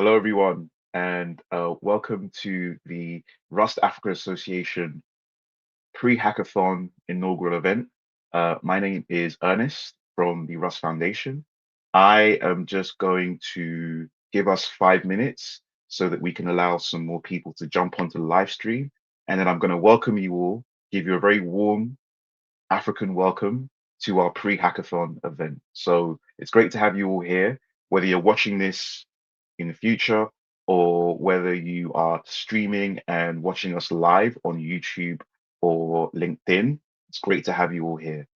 Hello, everyone, and welcome to the Rust Africa Association Pre-Hackathon inaugural event. My name is Ernest from the Rust Foundation. I am just going to give us 5 minutes so that we can allow some more people to jump onto the live stream. And then I'm going to welcome you all, give you a very warm African welcome to our pre-hackathon event. So it's great to have you all here, whether you're watching this in the future or whether you are streaming and watching us live on YouTube or LinkedIn. It's great to have you all here.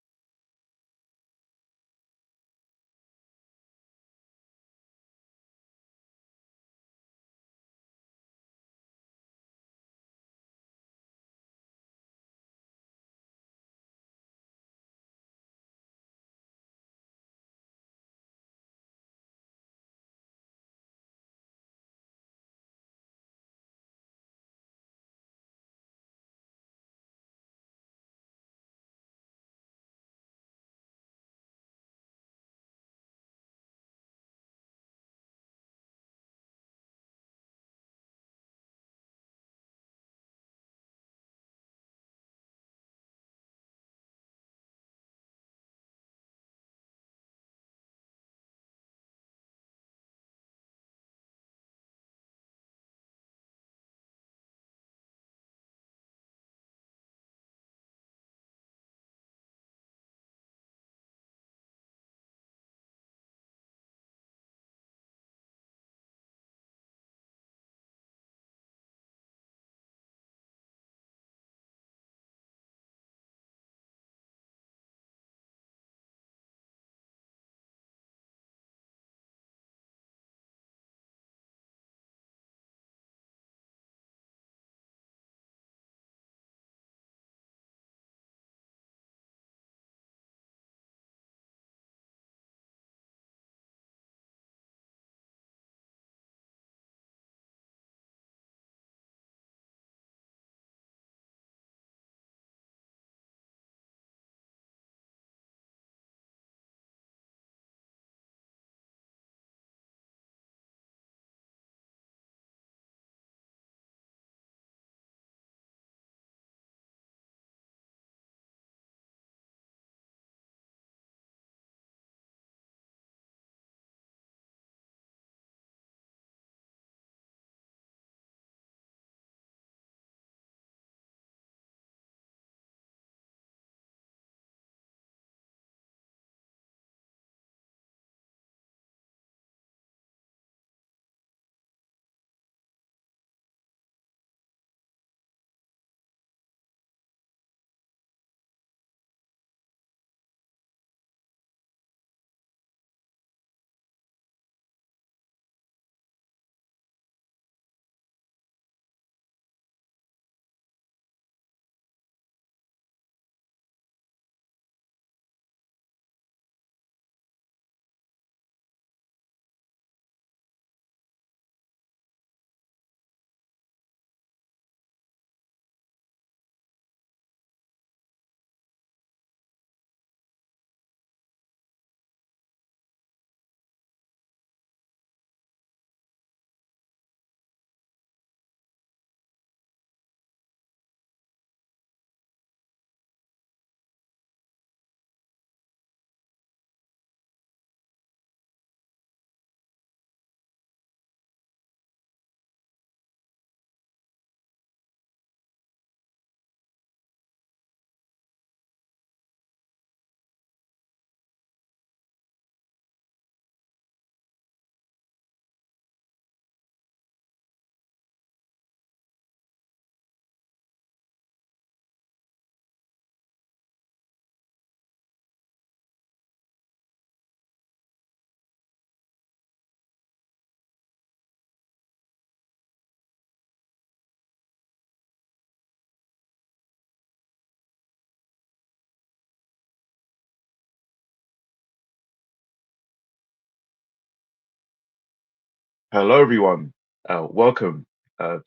Hello, everyone. Welcome.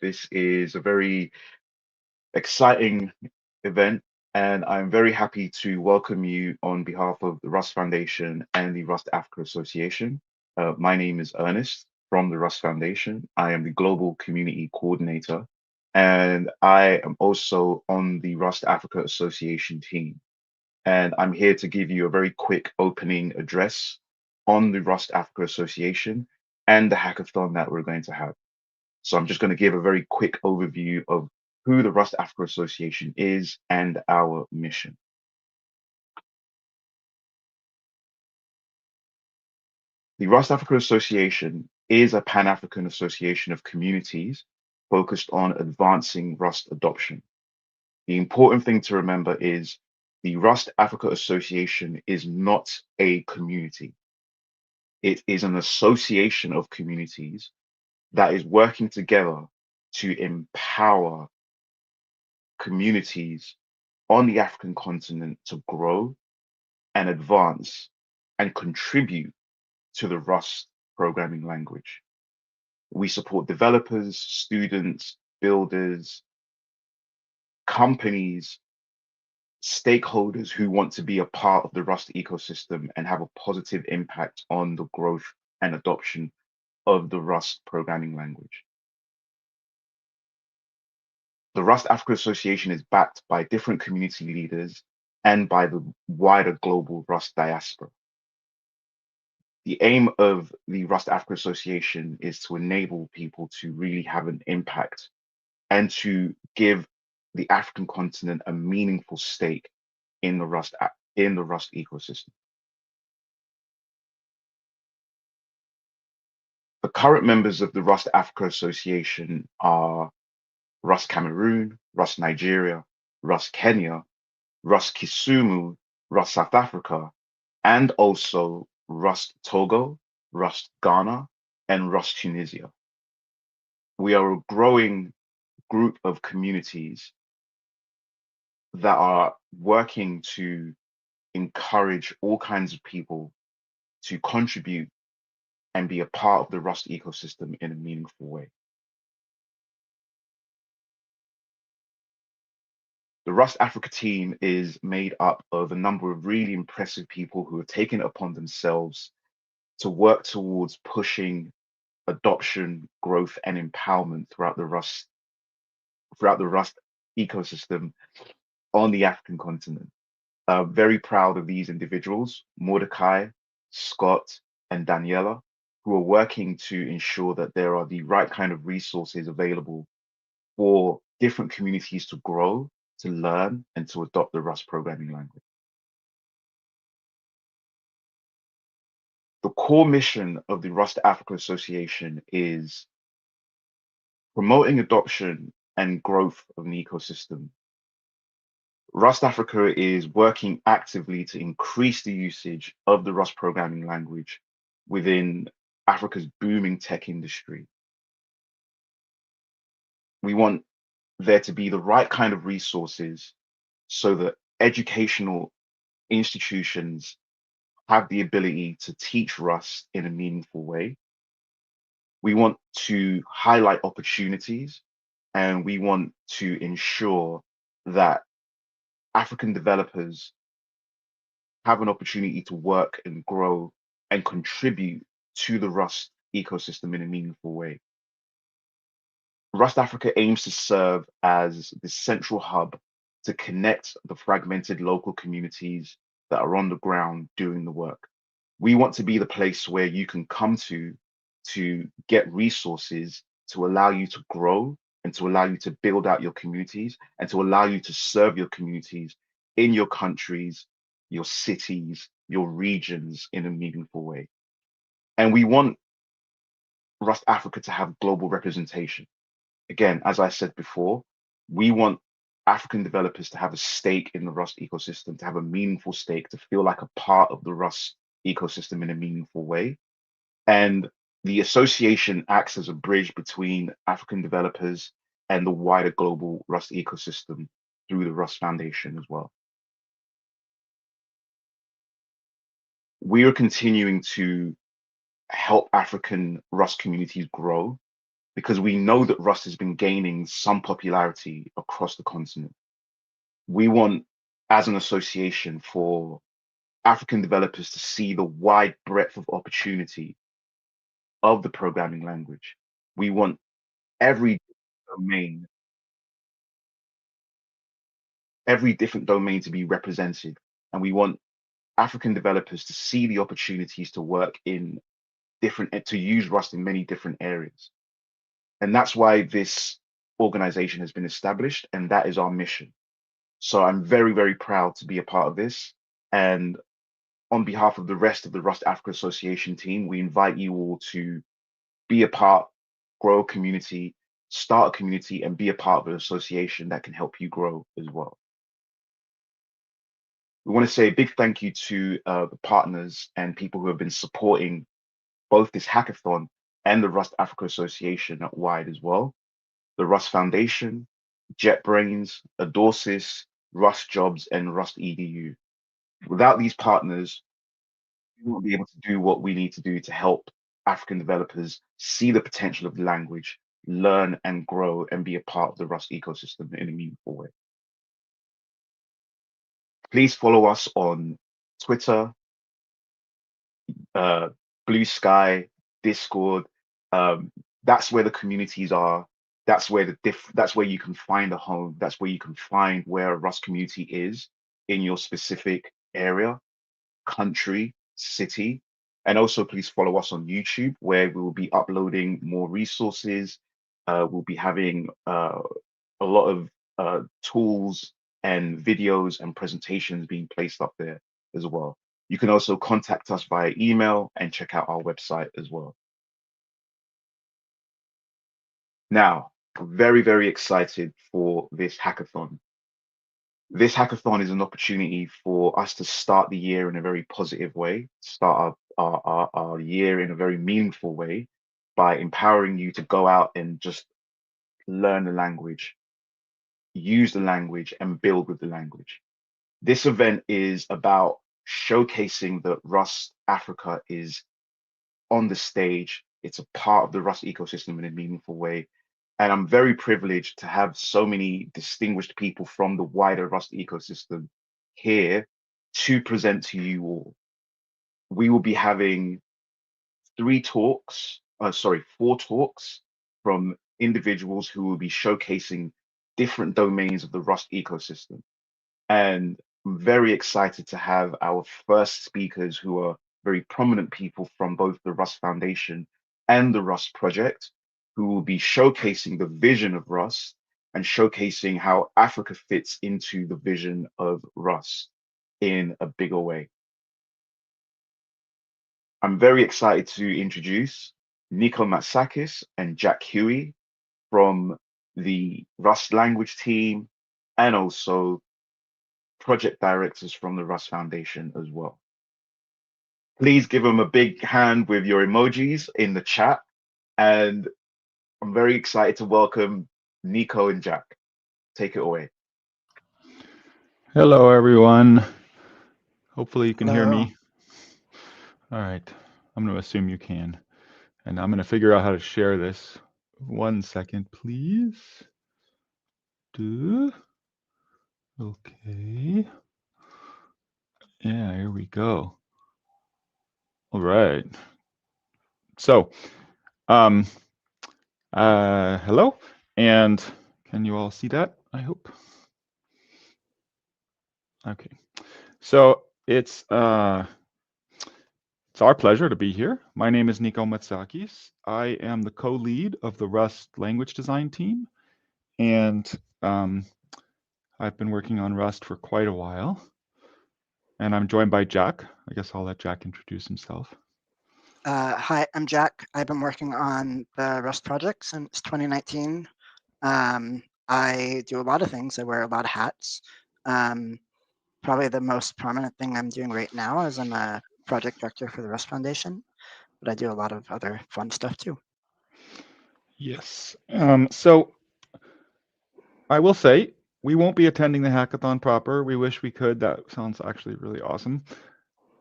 This is a very exciting event, and I'm very happy to welcome you on behalf of the Rust Foundation and the Rust Africa Association. My name is Ernest. from the Rust Foundation. I am the Global Community Coordinator, and I am also on the Rust Africa Association team. And I'm here to give you a very quick opening address on the Rust Africa Association and the hackathon that we're going to have. So I'm just going to give a very quick overview of who the Rust Africa Association is and our mission. The Rust Africa Association is a Pan-African association of communities focused on advancing Rust adoption. The important thing to remember is the Rust Africa Association is not a community. It is an association of communities that is working together to empower communities on the African continent to grow and advance and contribute to the Rust programming language. We support developers, students, builders, companies, stakeholders who want to be a part of the Rust ecosystem and have a positive impact on the growth and adoption of the Rust programming language. The Rust Africa Association is backed by different community leaders and by the wider global Rust diaspora. The aim of the Rust Africa Association is to enable people to really have an impact and to give the African continent a meaningful stake in the Rust ecosystem. The current members of the Rust Africa Association are Rust Cameroon, Rust Nigeria, Rust Kenya, Rust Kisumu, Rust South Africa, and also Rust Togo, Rust Ghana, and Rust Tunisia. We are a growing group of communities that are working to encourage all kinds of people to contribute and be a part of the Rust ecosystem in a meaningful way. The Rust Africa team is made up of a number of really impressive people who have taken it upon themselves to work towards pushing adoption, growth, and empowerment throughout the Rust ecosystem on the African continent. Very proud of these individuals, Mordecai, Scott, and Daniela, who are working to ensure that there are the right kind of resources available for different communities to grow, to learn, and to adopt the Rust programming language. The core mission of the Rust Africa Association is promoting adoption and growth of an ecosystem. Rust Africa is working actively to increase the usage of the Rust programming language within Africa's booming tech industry. We want there to be the right kind of resources so that educational institutions have the ability to teach Rust in a meaningful way. We want to highlight opportunities, and we want to ensure that African developers have an opportunity to work and grow and contribute to the Rust ecosystem in a meaningful way. Rust Africa aims to serve as the central hub to connect the fragmented local communities that are on the ground doing the work. We want to be the place where you can come to get resources to allow you to grow and to allow you to build out your communities and to allow you to serve your communities in your countries, your cities, your regions in a meaningful way. And we want Rust Africa to have global representation. Again, as I said before, we want African developers to have a stake in the Rust ecosystem, to have a meaningful stake, to feel like a part of the Rust ecosystem in a meaningful way. And the association acts as a bridge between African developers and the wider global Rust ecosystem through the Rust Foundation as well. We are continuing to help African Rust communities grow because we know that Rust has been gaining some popularity across the continent. We want, as an association, for African developers to see the wide breadth of opportunity of the programming language. We want every domain, every different domain to be represented. And we want African developers to see the opportunities to work in to use Rust in many different areas. And that's why this organization has been established, and that is our mission. So I'm very, very proud to be a part of this. And on behalf of the rest of the Rust Africa Association team, we invite you all to be a part, grow a community, start a community, and be a part of an association that can help you grow as well. We want to say a big thank you to the partners and people who have been supporting both this hackathon and the Rust Africa Association at wide as well. The Rust Foundation, JetBrains, Adorsis, Rust Jobs, and Rust EDU. Without these partners, we won't be able to do what we need to do to help African developers see the potential of the language, learn and grow, and be a part of the Rust ecosystem in a meaningful way. Please follow us on Twitter, Blue Sky, Discord. That's where the communities are. That's where that's where you can find a home. That's where you can find where a Rust community is in your specific area, country, city. And also please follow us on YouTube, where we will be uploading more resources. We'll be having a lot of tools and videos and presentations being placed up there as well. You can also contact us via email and check out our website as well. Now, I'm very, very excited for this hackathon. This hackathon is an opportunity for us to start the year in a very positive way, start our year in a very meaningful way by empowering you to go out and just learn the language, use the language, and build with the language. This event is about showcasing that Rust Africa is on the stage. It's a part of the Rust ecosystem in a meaningful way. And I'm very privileged to have so many distinguished people from the wider Rust ecosystem here to present to you all. We will be having four talks from individuals who will be showcasing different domains of the Rust ecosystem. And I'm very excited to have our first speakers who are very prominent people from both the Rust Foundation and the Rust Project, who will be showcasing the vision of Rust and showcasing how Africa fits into the vision of Rust in a bigger way. I'm very excited to introduce Nico Matsakis and Jack Huey from the Rust language team, and also project directors from the Rust Foundation as well. Please give them a big hand with your emojis in the chat. And I'm very excited to welcome Nico and Jack. Take it away. Hello, everyone. Hopefully you can hear Hello. me. All right, I'm going to assume you can. And I'm going to figure out how to share this. 1 second, please. Okay. Yeah, here we go. All right. So, hello, and can you all see that? I hope. Okay. So it's our pleasure to be here. My name is Nico Matsakis. I am the co-lead of the Rust language design team, and I've been working on Rust for quite a while. And I'm joined by Jack. I guess I'll let Jack introduce himself. Hi, I'm Jack. I've been working on the Rust project since 2019. I do a lot of things. I wear a lot of hats. Probably the most prominent thing I'm doing right now is I'm a project director for the Rust Foundation, but I do a lot of other fun stuff too. Yes. So I will say we won't be attending the hackathon proper. We wish we could. That sounds actually really awesome.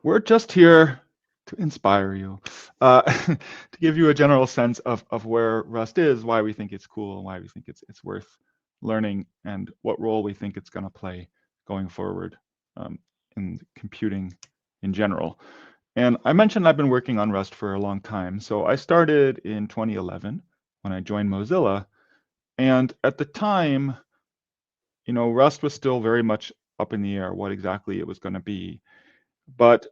We're just here to inspire you, to give you a general sense of where Rust is, why we think it's cool, and why we think it's worth learning, and what role we think it's going to play going forward in computing in general. And I mentioned I've been working on Rust for a long time. So I started in 2011 when I joined Mozilla. And at the time, Rust was still very much up in the air what exactly it was going to be. But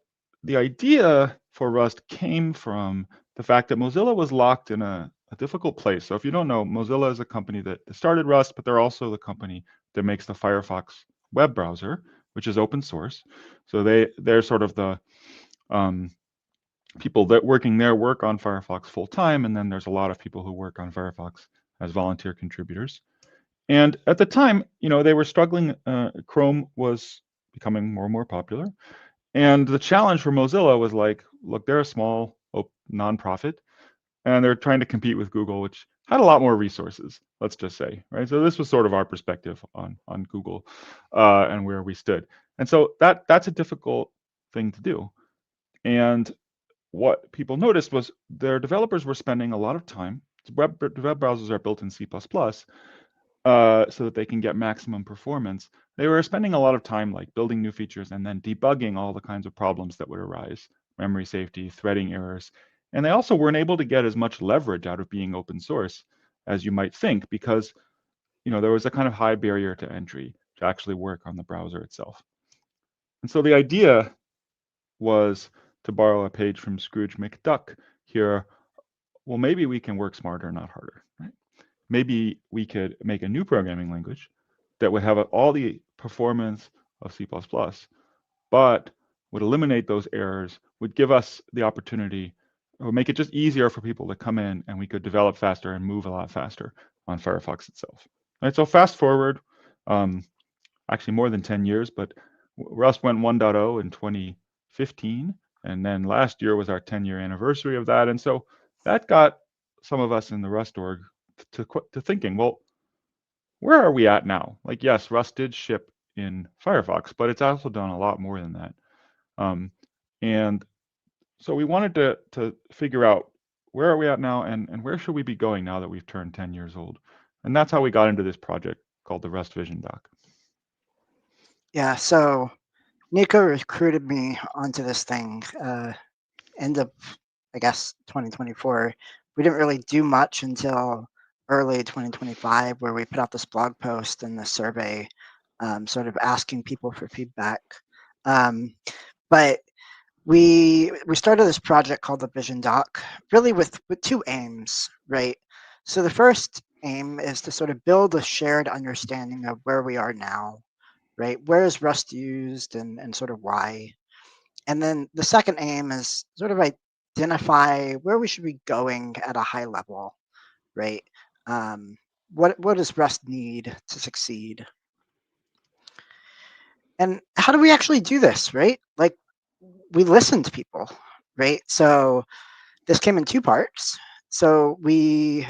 the idea for Rust came from the fact that Mozilla was locked in a difficult place. So if you don't know, Mozilla is a company that started Rust, but they're also the company that makes the Firefox web browser, which is open source. So they're sort of the people that working there work on Firefox full time, and then there's a lot of people who work on Firefox as volunteer contributors. And at the time, they were struggling. Chrome was becoming more and more popular. And the challenge for Mozilla was like, look, they're a small nonprofit, and they're trying to compete with Google, which had a lot more resources, let's just say, right? So this was sort of our perspective on Google and where we stood. And so that's a difficult thing to do. And what people noticed was their developers were spending a lot of time. Web browsers are built in C++, so that they can get maximum performance. They were spending a lot of time like building new features and then debugging all the kinds of problems that would arise, memory safety, threading errors. And they also weren't able to get as much leverage out of being open source as you might think, because there was a kind of high barrier to entry to actually work on the browser itself. And so the idea was, to borrow a page from Scrooge McDuck here, well, maybe we can work smarter, not harder, right? Maybe we could make a new programming language that would have all the performance of C++, but would eliminate those errors, would give us the opportunity, or make it just easier for people to come in, and we could develop faster and move a lot faster on Firefox itself. Right, so fast forward, actually more than 10 years, but Rust went 1.0 in 2015, and then last year was our 10-year anniversary of that. And so that got some of us in the Rust org to thinking, well, where are we at now? Like, yes, Rust did ship in Firefox, but it's also done a lot more than that. And so we wanted to figure out, where are we at now, and where should we be going now that we've turned 10 years old? And that's how we got into this project called the Rust Vision Doc. Yeah, so Nico recruited me onto this thing end of, I guess, 2024. We didn't really do much until early 2025, where we put out this blog post and the survey, sort of asking people for feedback. But we started this project called the Vision Doc, really with two aims, right? So the first aim is to sort of build a shared understanding of where we are now, right? Where is Rust used and sort of why? And then the second aim is sort of identify where we should be going at a high level, right? What does Rust need to succeed? And how do we actually do this, right? Like, we listen to people, right? So this came in two parts. So we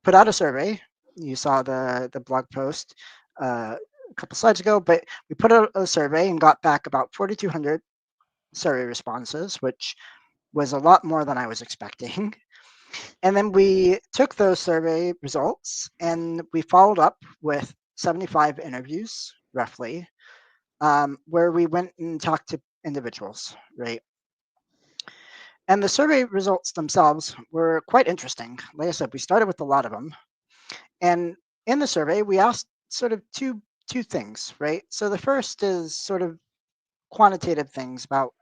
put out a survey. You saw the blog post a couple slides ago, but we put out a survey and got back about 4,200 survey responses, which was a lot more than I was expecting. And then we took those survey results and we followed up with 75 interviews, roughly, where we went and talked to individuals, right? And the survey results themselves were quite interesting. Like I said, we started with a lot of them. And in the survey, we asked sort of two things, right? So the first is sort of quantitative things about,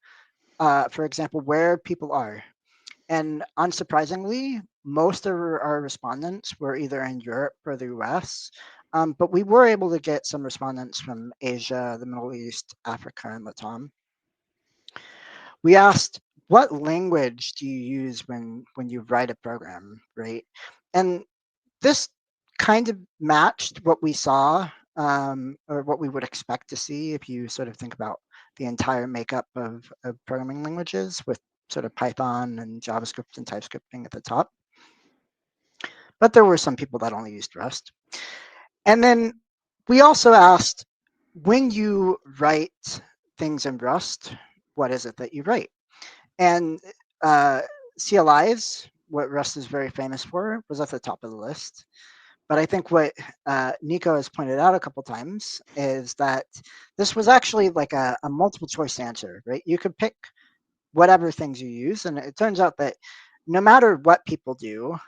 for example, where people are. And unsurprisingly, most of our respondents were either in Europe or the US, but we were able to get some respondents from Asia, the Middle East, Africa, and Latam. We asked, what language do you use when you write a program, right? And this kind of matched what we saw, or what we would expect to see if you sort of think about the entire makeup of programming languages, with sort of Python and JavaScript and TypeScript being at the top. But there were some people that only used Rust. And then we also asked, when you write things in Rust, what is it that you write? And CLIs, what Rust is very famous for, was at the top of the list. But I think what Nico has pointed out a couple times is that this was actually like a multiple choice answer, right? You could pick whatever things you use. And it turns out that no matter what people do,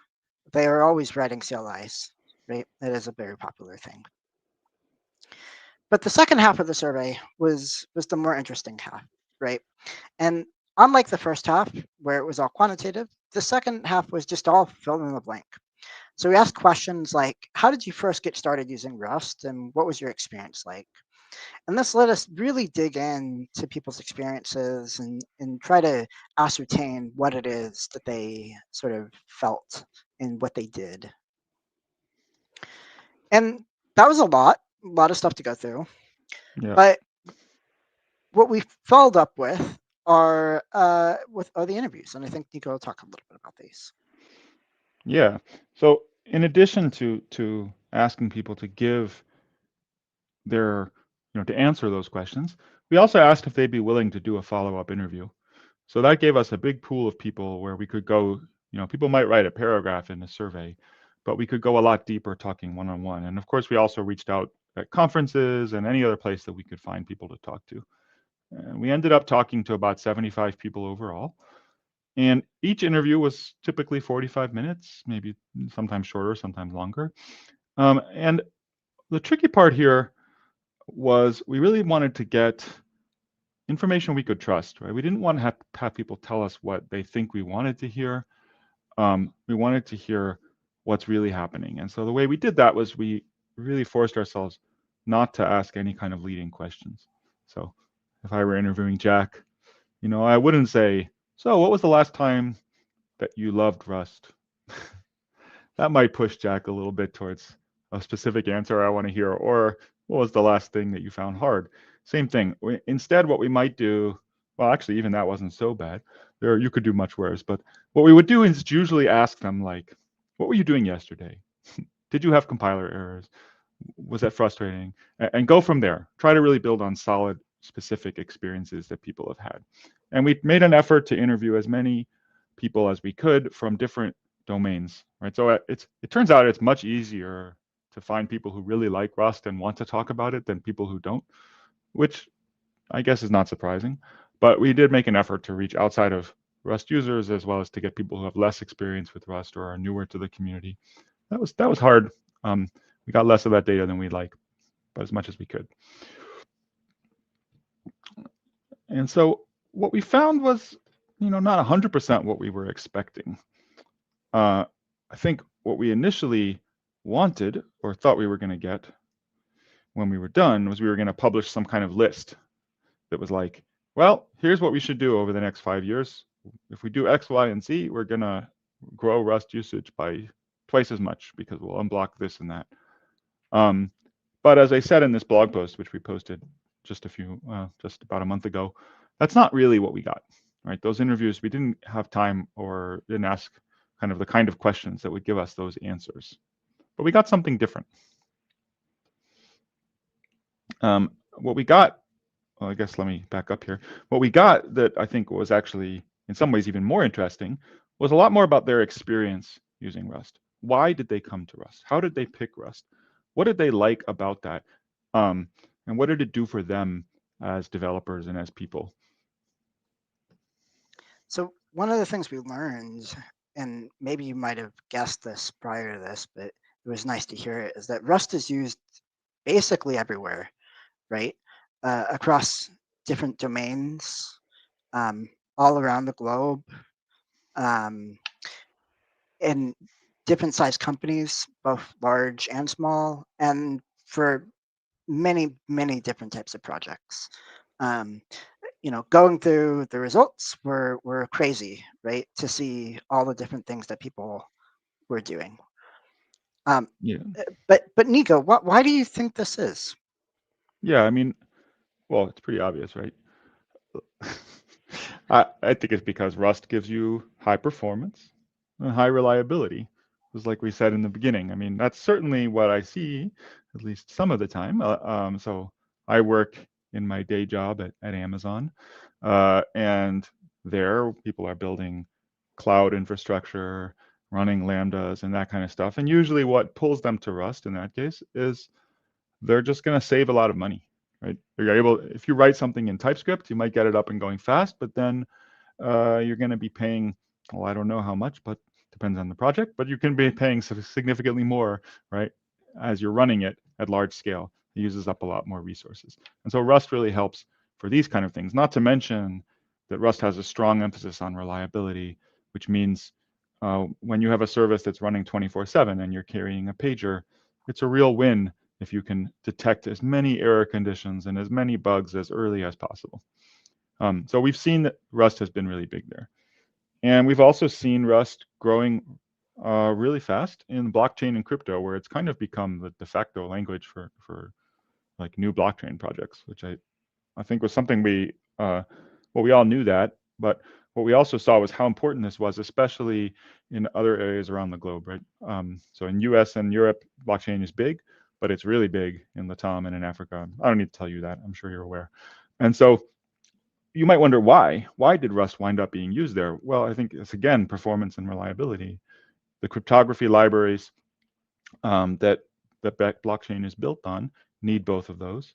they are always writing CLIs, right? It is a very popular thing. But the second half of the survey was the more interesting half, right? And unlike the first half, where it was all quantitative, the second half was just all fill in the blank. So we asked questions like, how did you first get started using Rust, and what was your experience like? And this let us really dig into people's experiences and try to ascertain what it is that they sort of felt and what they did. And that was a lot of stuff to go through. Yeah. But what we followed up with are the interviews, and I think Nico will talk a little bit about these. Yeah. So in addition to asking people to give their, to answer those questions, we also asked if they'd be willing to do a follow-up interview. So that gave us a big pool of people where we could go, people might write a paragraph in a survey, but we could go a lot deeper talking one-on-one. And of course, we also reached out at conferences and any other place that we could find people to talk to. And we ended up talking to about 75 people overall. And each interview was typically 45 minutes, maybe sometimes shorter, sometimes longer. And the tricky part here was we really wanted to get information we could trust, right? We didn't want to have people tell us what they think we wanted to hear. We wanted to hear what's really happening. And so the way we did that was we really forced ourselves not to ask any kind of leading questions. So if I were interviewing Jack, I wouldn't say, so what was the last time that you loved Rust? That might push Jack a little bit towards a specific answer I want to hear, or what was the last thing that you found hard? Same thing. Instead, what we might do, well, actually, even that wasn't so bad. You could do much worse, but what we would do is usually ask them, like, what were you doing yesterday? Did you have compiler errors? Was that frustrating? And go from there. Try to really build on solid, specific experiences that people have had. And we made an effort to interview as many people as we could from different domains, right? So it turns out it's much easier to find people who really like Rust and want to talk about it than people who don't, which I guess is not surprising. But we did make an effort to reach outside of Rust users as well as to get people who have less experience with Rust or are newer to the community. That was hard. We got less of that data than we'd like, but as much as we could. And so what we found was, not 100% what we were expecting. I think what we initially wanted or thought we were going to get when we were done was we were going to publish some kind of list that was like, well, here's what we should do over the next 5 years. If we do X, Y, and Z, we're going to grow Rust usage by twice as much because we'll unblock this and that. But as I said in this blog post, which we posted just about a month ago, that's not really what we got, right? Those interviews, we didn't have time or didn't ask the kind of questions that would give us those answers. But we got something different. What we got, well, I guess let me back up here. What we got that I think was actually in some ways even more interesting was a lot more about their experience using Rust. Why did they come to Rust? How did they pick Rust? What did they like about that? And what did it do for them as developers and as people? So one of the things we learned, and maybe you might have guessed this prior to this, but it was nice to hear it, is that Rust is used basically everywhere, right? Across different domains, all around the globe, in different size companies, both large and small, and for many, many different types of projects. Going through the results were crazy, right? To see all the different things that people were doing. Yeah. But Nico, why do you think this is? Yeah, I mean, well, it's pretty obvious, right? I think it's because Rust gives you high performance and high reliability. Just like we said in the beginning. I mean, that's certainly what I see, at least some of the time. So I work in my day job at Amazon, and there people are building cloud infrastructure, running Lambdas and that kind of stuff. And usually what pulls them to Rust in that case is they're just going to save a lot of money, right? You're able, if you write something in TypeScript, you might get it up and going fast, but then you're going to be paying, well, I don't know how much, but depends on the project, but you can be paying significantly more, right? As you're running it at large scale, it uses up a lot more resources. And so Rust really helps for these kind of things, not to mention that Rust has a strong emphasis on reliability, which means when you have a service that's running 24/7 and you're carrying a pager, it's a real win if you can detect as many error conditions and as many bugs as early as possible. So we've seen that Rust has been really big there. And we've also seen Rust growing really fast in blockchain and crypto, where it's kind of become the de facto language for like new blockchain projects, which I think was something well, we all knew that, but what we also saw was how important this was, especially in other areas around the globe, right? So in US and Europe, blockchain is big, but it's really big in Latam and in Africa. I don't need to tell you that. I'm sure you're aware. And so you might wonder why. Why did Rust wind up being used there? Well, I think it's, again, performance and reliability. The cryptography libraries that blockchain is built on need both of those.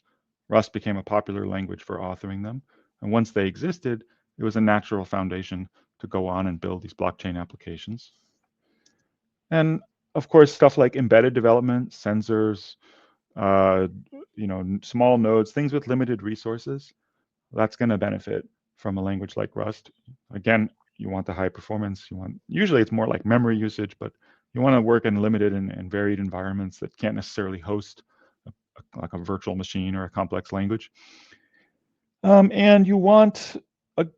Rust became a popular language for authoring them. And once they existed, it was a natural foundation to go on and build these blockchain applications. And of course, stuff like embedded development, sensors, small nodes, things with limited resources, that's going to benefit from a language like Rust. Again, you want the high performance. Usually it's more like memory usage, but you want to work in limited and varied environments that can't necessarily host like a virtual machine or a complex language. And you want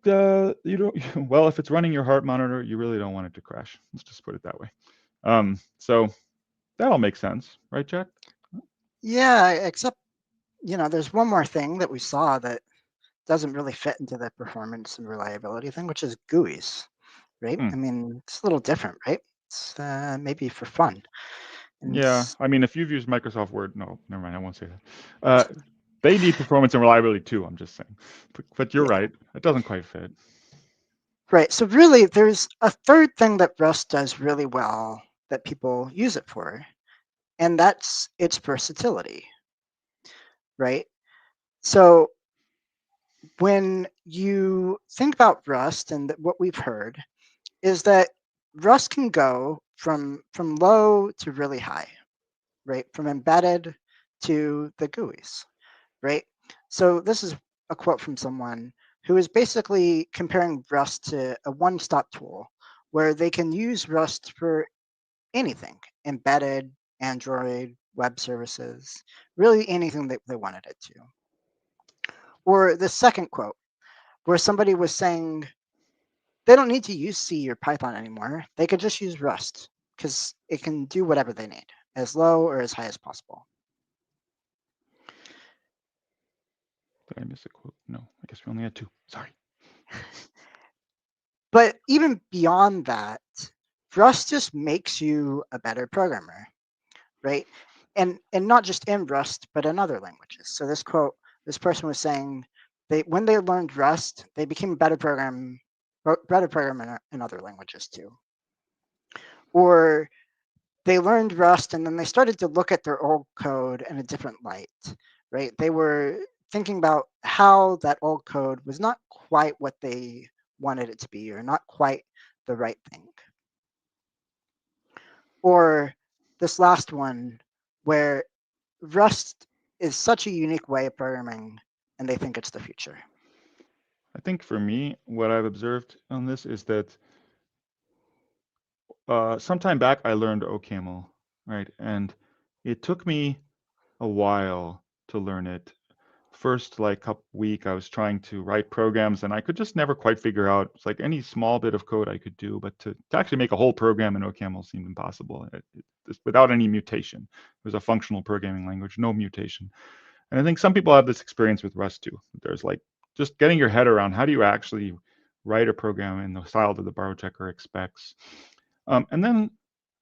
you don't well, if it's running your heart monitor, you really don't want it to crash. Let's just put it that way. So that all makes sense, right, Jack? Yeah, except there's one more thing that we saw that doesn't really fit into the performance and reliability thing, which is GUIs, right? I mean, it's a little different, right? It's maybe for fun. And yeah, I mean, if you've used Microsoft Word, no, never mind, I won't say that. They need performance and reliability too, I'm just saying. But you're right, it doesn't quite fit. Right, so really there's a third thing that Rust does really well that people use it for, and that's its versatility, right? So when you think about Rust, and what we've heard is that Rust can go from low to really high, right? From embedded to the GUIs, right? So this is a quote from someone who is basically comparing Rust to a one-stop tool where they can use Rust for anything, embedded, Android, web services, really anything that they wanted it to. Or the second quote, where somebody was saying they don't need to use C or Python anymore. They could just use Rust because it can do whatever they need, as low or as high as possible. Did I miss a quote? No, I guess we only had 2. Sorry. But even beyond that, Rust just makes you a better programmer, right? And not just in Rust, but in other languages. So this quote, this person was saying, when they learned Rust, they became a better programmer in other languages too. Or they learned Rust and then they started to look at their old code in a different light, right? They were thinking about how that old code was not quite what they wanted it to be, or not quite the right thing. Or this last one, where Rust is such a unique way of programming and they think it's the future. I think for me, what I've observed on this is that sometime back I learned OCaml, right? And it took me a while to learn it. First, like week, I was trying to write programs and I could just never quite figure out. It's like any small bit of code I could do, but to actually make a whole program in OCaml seemed impossible without any mutation. It was a functional programming language, no mutation. And I think some people have this experience with Rust too. There's like just getting your head around how do you actually write a program in the style that the borrow checker expects. And then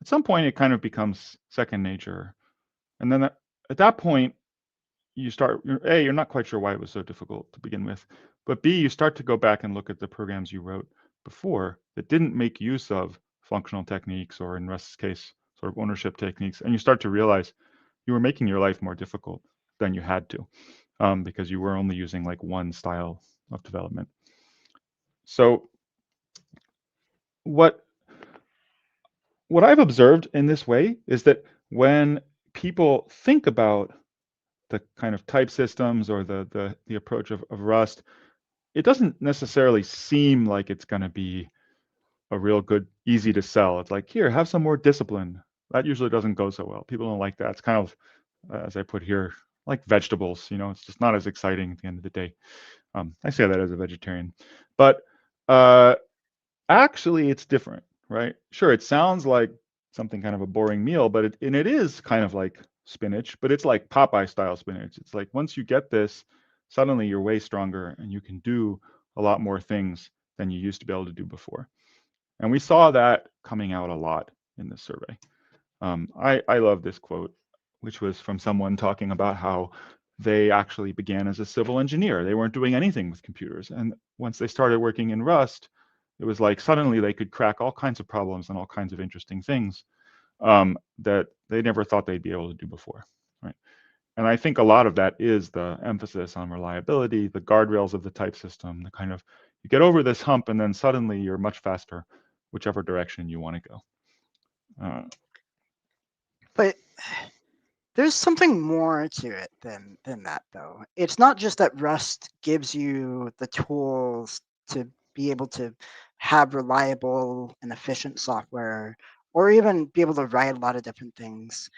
at some point, it kind of becomes second nature. And then at that point, you're not quite sure why it was so difficult to begin with. But B, you start to go back and look at the programs you wrote before that didn't make use of functional techniques, or in Rust's case, sort of ownership techniques. And you start to realize you were making your life more difficult than you had to, because you were only using like one style of development. So what I've observed in this way is that when people think about the kind of type systems or the approach of Rust, it doesn't necessarily seem like it's going to be a real good, easy to sell. It's like, here, have some more discipline. That usually doesn't go so well. People don't like that. It's kind of, as I put here, like vegetables. It's just not as exciting at the end of the day. I say that as a vegetarian, but actually, it's different, right? Sure, it sounds like something kind of a boring meal, but it is kind of like spinach, but it's like Popeye style spinach. It's like once you get this, suddenly you're way stronger and you can do a lot more things than you used to be able to do before. And we saw that coming out a lot in this survey. I love this quote, which was from someone talking about how they actually began as a civil engineer. They weren't doing anything with computers. And once they started working in Rust, it was like suddenly they could crack all kinds of problems and all kinds of interesting things that they never thought they'd be able to do before. Right. And I think a lot of that is the emphasis on reliability, the guardrails of the type system, the kind of you get over this hump and then suddenly you're much faster, whichever direction you want to go. But there's something more to it than that, though. It's not just that Rust gives you the tools to be able to have reliable and efficient software, or even be able to write a lot of different things.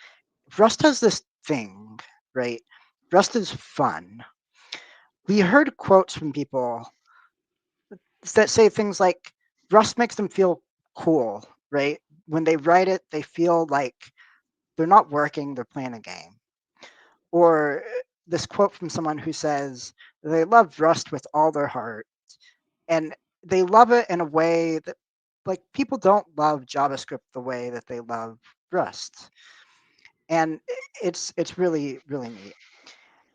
Rust has this thing, right? Rust is fun. We heard quotes from people that say things like Rust makes them feel cool, right? When they write it, they feel like they're not working, they're playing a game. Or this quote from someone who says they love Rust with all their heart, and they love it in a way that, like, people don't love JavaScript the way that they love Rust, and it's really neat.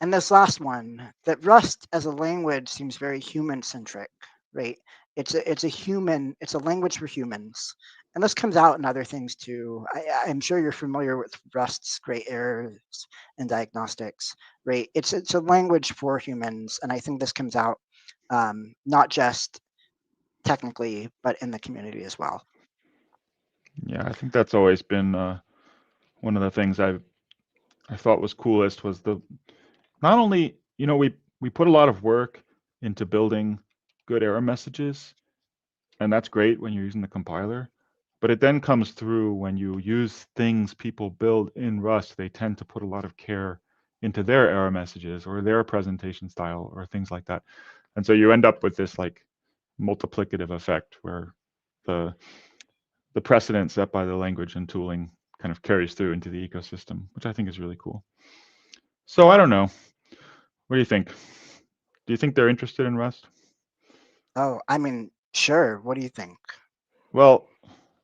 And this last one, that Rust as a language seems very human centric, right? It's a language for humans. And this comes out in other things too. I'm sure you're familiar with Rust's great errors and diagnostics, right? It's a language for humans. And I think this comes out not just technically, but in the community as well. Yeah, I think that's always been one of the things I thought was coolest was not only, we put a lot of work into building good error messages, and that's great when you're using the compiler, but it then comes through when you use things people build in Rust. They tend to put a lot of care into their error messages or their presentation style or things like that. And so you end up with this like multiplicative effect where the precedent set by the language and tooling kind of carries through into the ecosystem, which I think is really cool. So I don't know. What do you think? Do you think they're interested in Rust? Oh, I mean, sure. What do you think? Well,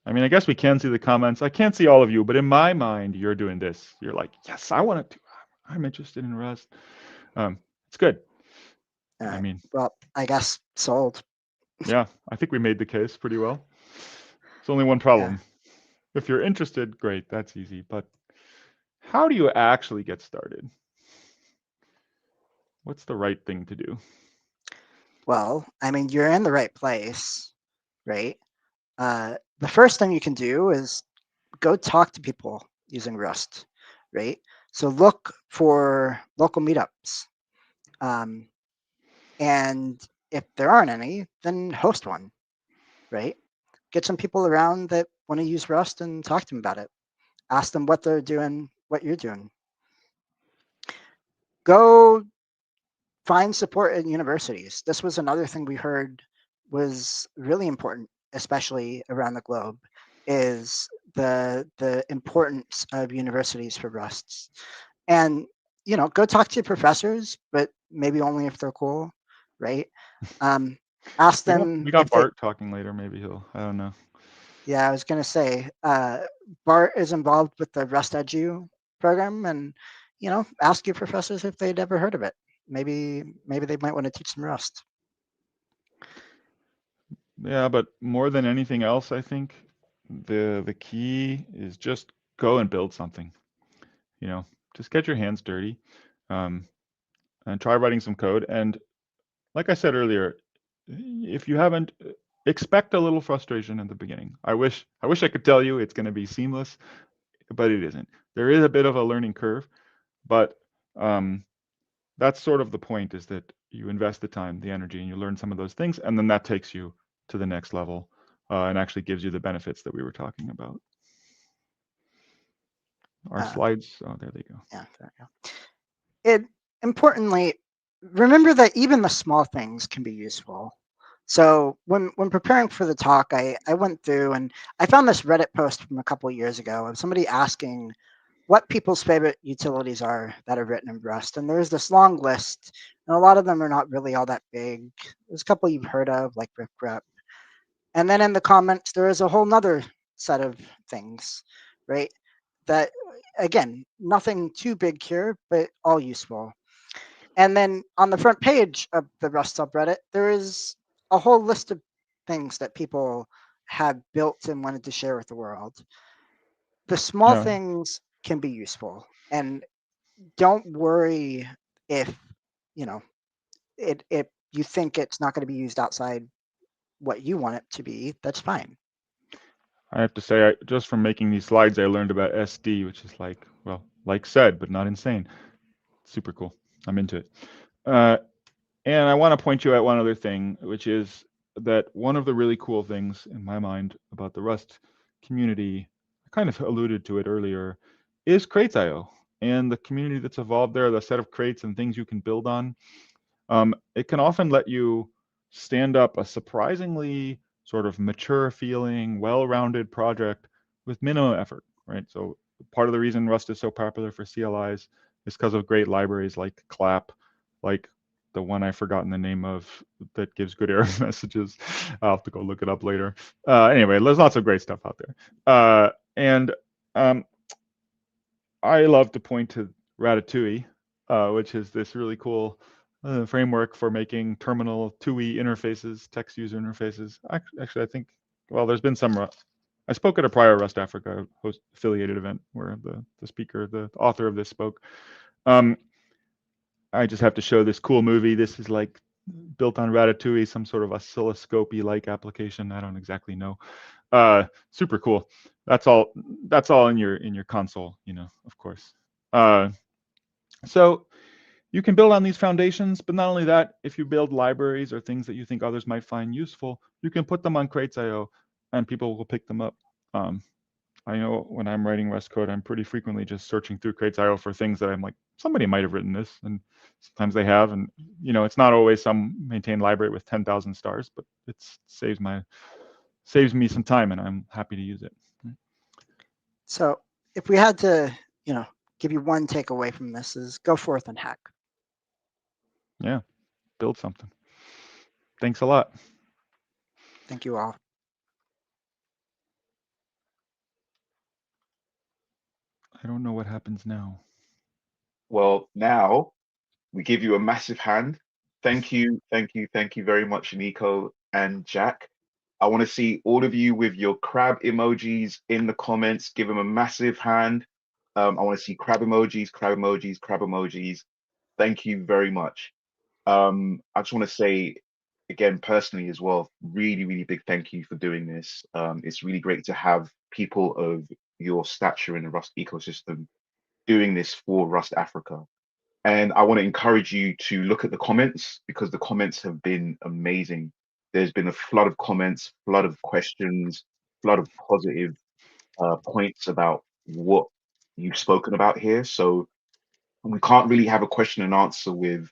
I mean, I guess we can see the comments. I can't see all of you, but in my mind, you're doing this. You're like, yes, I want to. I'm interested in Rust. It's good. I mean, well, I guess sold. yeah, I think we made the case pretty well. It's only one problem. If you're interested, great, that's easy. But how do you actually get started? What's the right thing to do? Well, I mean, you're in the right place, right? The first thing you can do is go talk to people using Rust, right? So look for local meetups. And if there aren't any, then host one, right? Get some people around that want to use Rust and talk to them about it. Ask them what they're doing, what you're doing. Go find support at universities. This was another thing we heard was really important, especially around the globe, is the importance of universities for Rust. And go talk to your professors, but maybe only if they're cool, right? Ask them We got if they. Bart talking later. Maybe he'll. I don't know. Yeah, I was gonna say Bart is involved with the Rust Edu program, and ask your professors if they'd ever heard of it. Maybe they might want to teach some Rust. Yeah, but more than anything else, I think the key is just go and build something. Just get your hands dirty, and try writing some code. And like I said earlier, if you haven't expect a little frustration in the beginning. I wish I could tell you it's going to be seamless, but it isn't. There is a bit of a learning curve, but that's sort of the point, is that you invest the time, the energy, and you learn some of those things, and then that takes you to the next level and actually gives you the benefits that we were talking about. Our slides, oh, there they go. Yeah, there we go. Importantly, remember that even the small things can be useful. So when preparing for the talk, I went through and I found this Reddit post from a couple of years ago of somebody asking what people's favorite utilities are that are written in Rust. And there's this long list, and a lot of them are not really all that big. There's a couple you've heard of, like RipRep. And then in the comments, there is a whole nother set of things, right? That, again, nothing too big here, but all useful. And then on the front page of the Rust subreddit, there is a whole list of things that people have built and wanted to share with the world. The small things can be useful, and don't worry if if you think it's not going to be used outside what you want it to be. That's fine. I have to say, just from making these slides, I learned about SD, which is like, well, like said, but not insane. Super cool. I'm into it. And I want to point you at one other thing, which is that one of the really cool things in my mind about the Rust community, I kind of alluded to it earlier, is Crates.io and the community that's evolved there, the set of crates and things you can build on. It can often let you stand up a surprisingly sort of mature feeling, well-rounded project with minimum effort, right? So part of the reason Rust is so popular for CLIs is because of great libraries like Clap, like the one I've forgotten the name of that gives good error messages. I'll have to go look it up later. Anyway, there's lots of great stuff out there. And I love to point to Ratatouille, which is this really cool framework for making terminal TUI interfaces, text user interfaces. Actually, I think, well, there's been some. I spoke at a prior Rust Africa host affiliated event where the speaker, the author of this spoke. I just have to show this cool movie. This is like built on Ratatouille, some sort of oscilloscopy like application. I don't exactly know. Super cool. That's all in your console, of course. So you can build on these foundations, but not only that, if you build libraries or things that you think others might find useful, you can put them on Crates.io and people will pick them up. I know when I'm writing Rust code, I'm pretty frequently just searching through Crates.io for things that I'm like, somebody might have written this, and sometimes they have, and it's not always some maintained library with 10,000 stars, but it saves me some time, and I'm happy to use it. So if we had to, give you one takeaway from this, is go forth and hack. Yeah, build something. Thanks a lot. Thank you all. I don't know what happens now. Well, now we give you a massive hand. Thank you very much, Nico and Jack. I want to see all of you with your crab emojis in the comments. Give them a massive hand. I want to see crab emojis, crab emojis, crab emojis. Thank you very much. I just want to say again, personally as well, really, really big thank you for doing this. It's really great to have people of your stature in the Rust ecosystem doing this for Rust Africa. And I want to encourage you to look at the comments because the comments have been amazing. There's been a flood of comments, flood of questions, flood of positive points about what you've spoken about here. So we can't really have a question and answer with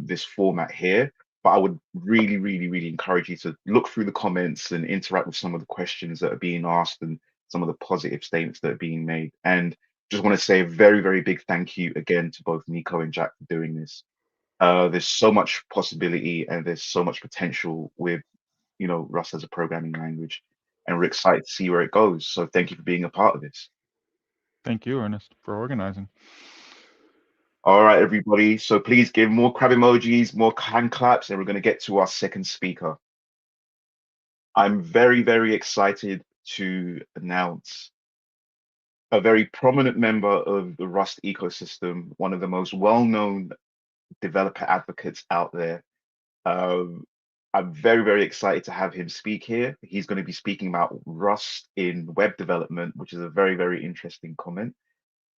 this format here, but I would really, really, really encourage you to look through the comments and interact with some of the questions that are being asked and some of the positive statements that are being made. And just want to say a very, very big thank you again to both Nico and Jack for doing this. There's so much possibility and there's so much potential with, Rust as a programming language, and we're excited to see where it goes. So thank you for being a part of this. Thank you, Ernest, for organizing. All right, everybody. So please give more crab emojis, more hand claps, and we're going to get to our second speaker. I'm very, very excited to announce a very prominent member of the Rust ecosystem, one of the most well-known developer advocates out there. I I'm very, very excited to have him speak here. He's going to be speaking about Rust in web development, which is a very, very interesting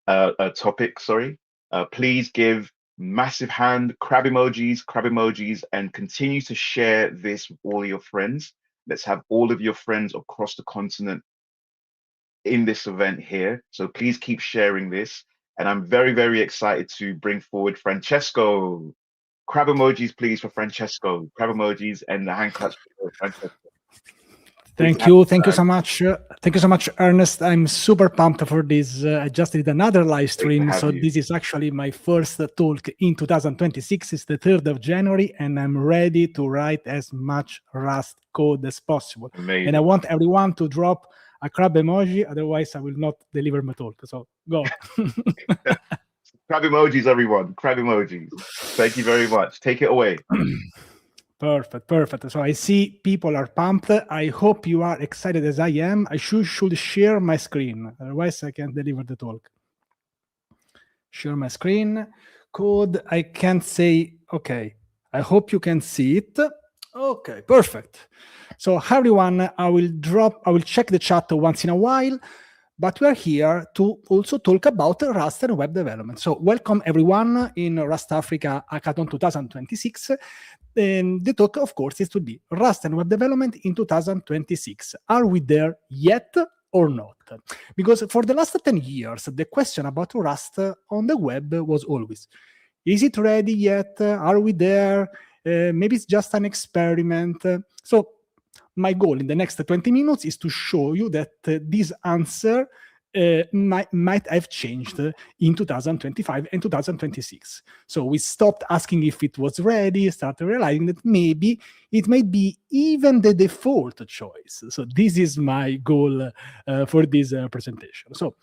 topic, sorry. Please give massive crab emojis, and continue to share this with all your friends. Let's have all of your friends across the continent in this event here. So please keep sharing this. And I'm very, very excited to bring forward Francesco. Crab emojis, please, for Francesco. Crab emojis and the hand claps for Francesco. Thank you so much. Thank you so much, Ernest. I'm super pumped for this. I just did another live stream, so this is actually my first talk in 2026. It's the 3rd of January, and I'm ready to write as much Rust code as possible. Amazing. And I want everyone to drop a crab emoji, otherwise I will not deliver my talk. So go. Crab emojis, everyone. Crab emojis. Thank you very much. Take it away. Perfect. So I see people are pumped. I hope you are excited as I am. I should share my screen, otherwise I can't deliver the talk. Share my screen. Code, I can't say, okay. I hope you can see it. Okay, perfect. So everyone, I will check the chat once in a while, but we are here to also talk about Rust and web development. So welcome everyone in Rust Africa Hackathon 2026. And the talk, of course, is to be Rust and web development in 2026. Are we there yet or not? Because for the last 10 years, the question about Rust on the web was always, is it ready yet? Are we there? Maybe it's just an experiment. So my goal in the next 20 minutes is to show you that this answer might have changed in 2025 and 2026. So we stopped asking if it was ready, started realizing that maybe it might be even the default choice. So this is my goal for this presentation. So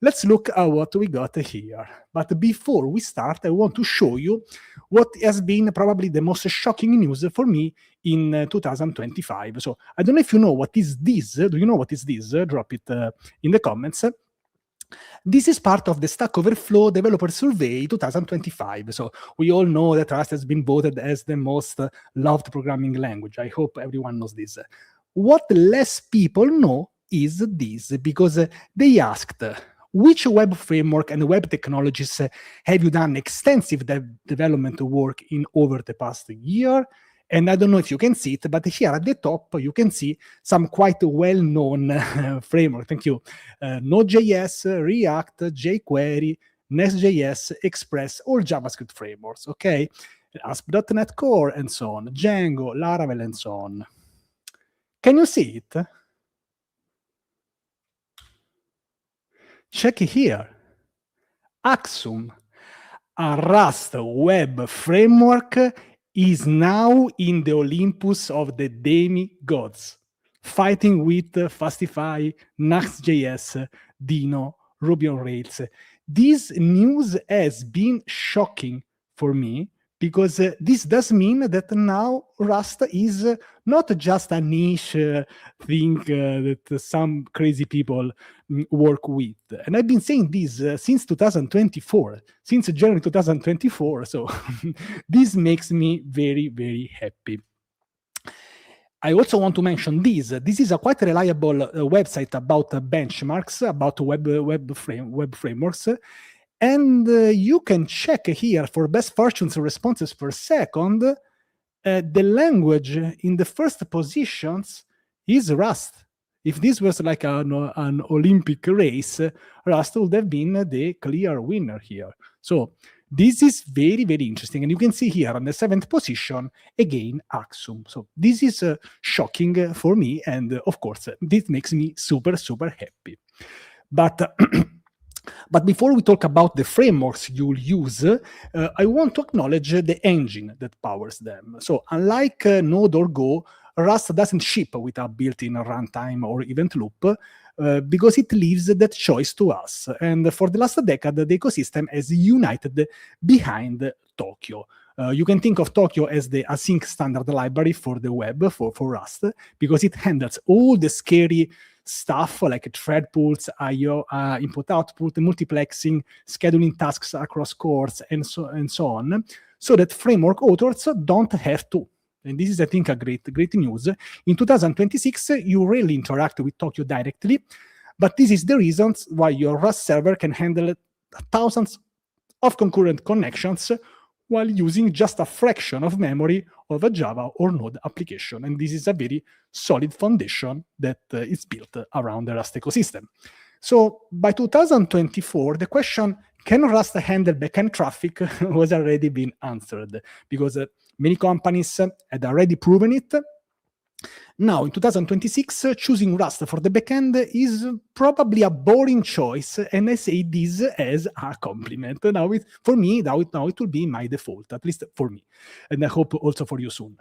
let's look at what we got here. But before we start, I want to show you what has been probably the most shocking news for me in 2025. So I don't know if you know what is this. Do you know what is this? Drop it in the comments. This is part of the Stack Overflow Developer Survey 2025. So we all know that Rust has been voted as the most loved programming language. I hope everyone knows this. What less people know is this, because they asked, which web framework and web technologies have you done extensive development work in over the past year? And I don't know if you can see it, but here at the top, you can see some quite well-known framework. Thank you. Node.js, React, jQuery, Next.js, Express, all JavaScript frameworks, okay? ASP.NET Core, and so on. Django, Laravel, and so on. Can you see it? Check here. Axum, a Rust web framework, is now in the Olympus of the demigods, fighting with Fastify, Next.js, Dino, Ruby on Rails. This news has been shocking for me, because this does mean that now Rust is not just a niche thing that some crazy people work with. And I've been saying this since 2024, since January 2024. So this makes me very, very happy. I also want to mention this. This is a quite reliable website about benchmarks, about web frameworks. And you can check here for best versions responses per second. The language in the first positions is Rust. If this was like an Olympic race, Rust would have been the clear winner here. So this is very, very interesting. And you can see here on the 7th position, again, Axum. So this is shocking for me. And of course, this makes me super, super happy. But before we talk about the frameworks you'll use, I want to acknowledge the engine that powers them. So unlike Node or Go, Rust doesn't ship with a built-in runtime or event loop, because it leaves that choice to us. And for the last decade, the ecosystem has united behind Tokyo. You can think of Tokyo as the async standard library for the web, for Rust, because it handles all the scary stuff like thread pools, I/O, input/output, multiplexing, scheduling tasks across cores, and so on, so that framework authors don't have to. And this is, I think, a great news. In 2026, you rarely interact with Tokyo directly, but this is the reason why your Rust server can handle thousands of concurrent connections while using just a fraction of memory of a Java or Node application. And this is a very solid foundation that is built around the Rust ecosystem. So by 2024, the question, can Rust handle backend traffic, was already been answered, because many companies had already proven it. Now, in 2026, choosing Rust for the backend is probably a boring choice, and I say this as a compliment. Now, for me, now it will be my default, at least for me, and I hope also for you soon.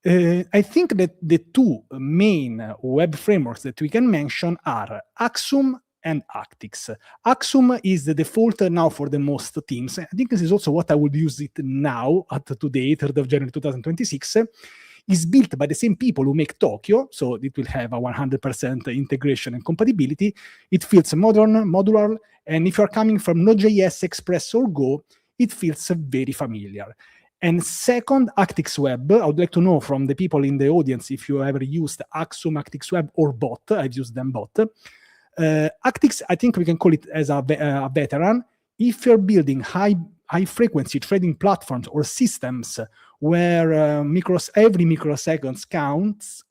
I think that the two main web frameworks that we can mention are Axum and Actix. Axum is the default now for the most teams. I think this is also what I would use it now, at today, 3rd of January 2026. Is built by the same people who make Tokyo, so it will have a 100% integration and compatibility. It feels modern, modular, and if you're coming from Node.js, Express, or Go, it feels very familiar. And second, Actix Web. I would like to know from the people in the audience if you ever used Axum, Actix Web, or Bot. I've used them both. Actix, I think we can call it as a veteran. If you're building high-frequency trading platforms or systems where every microseconds counts,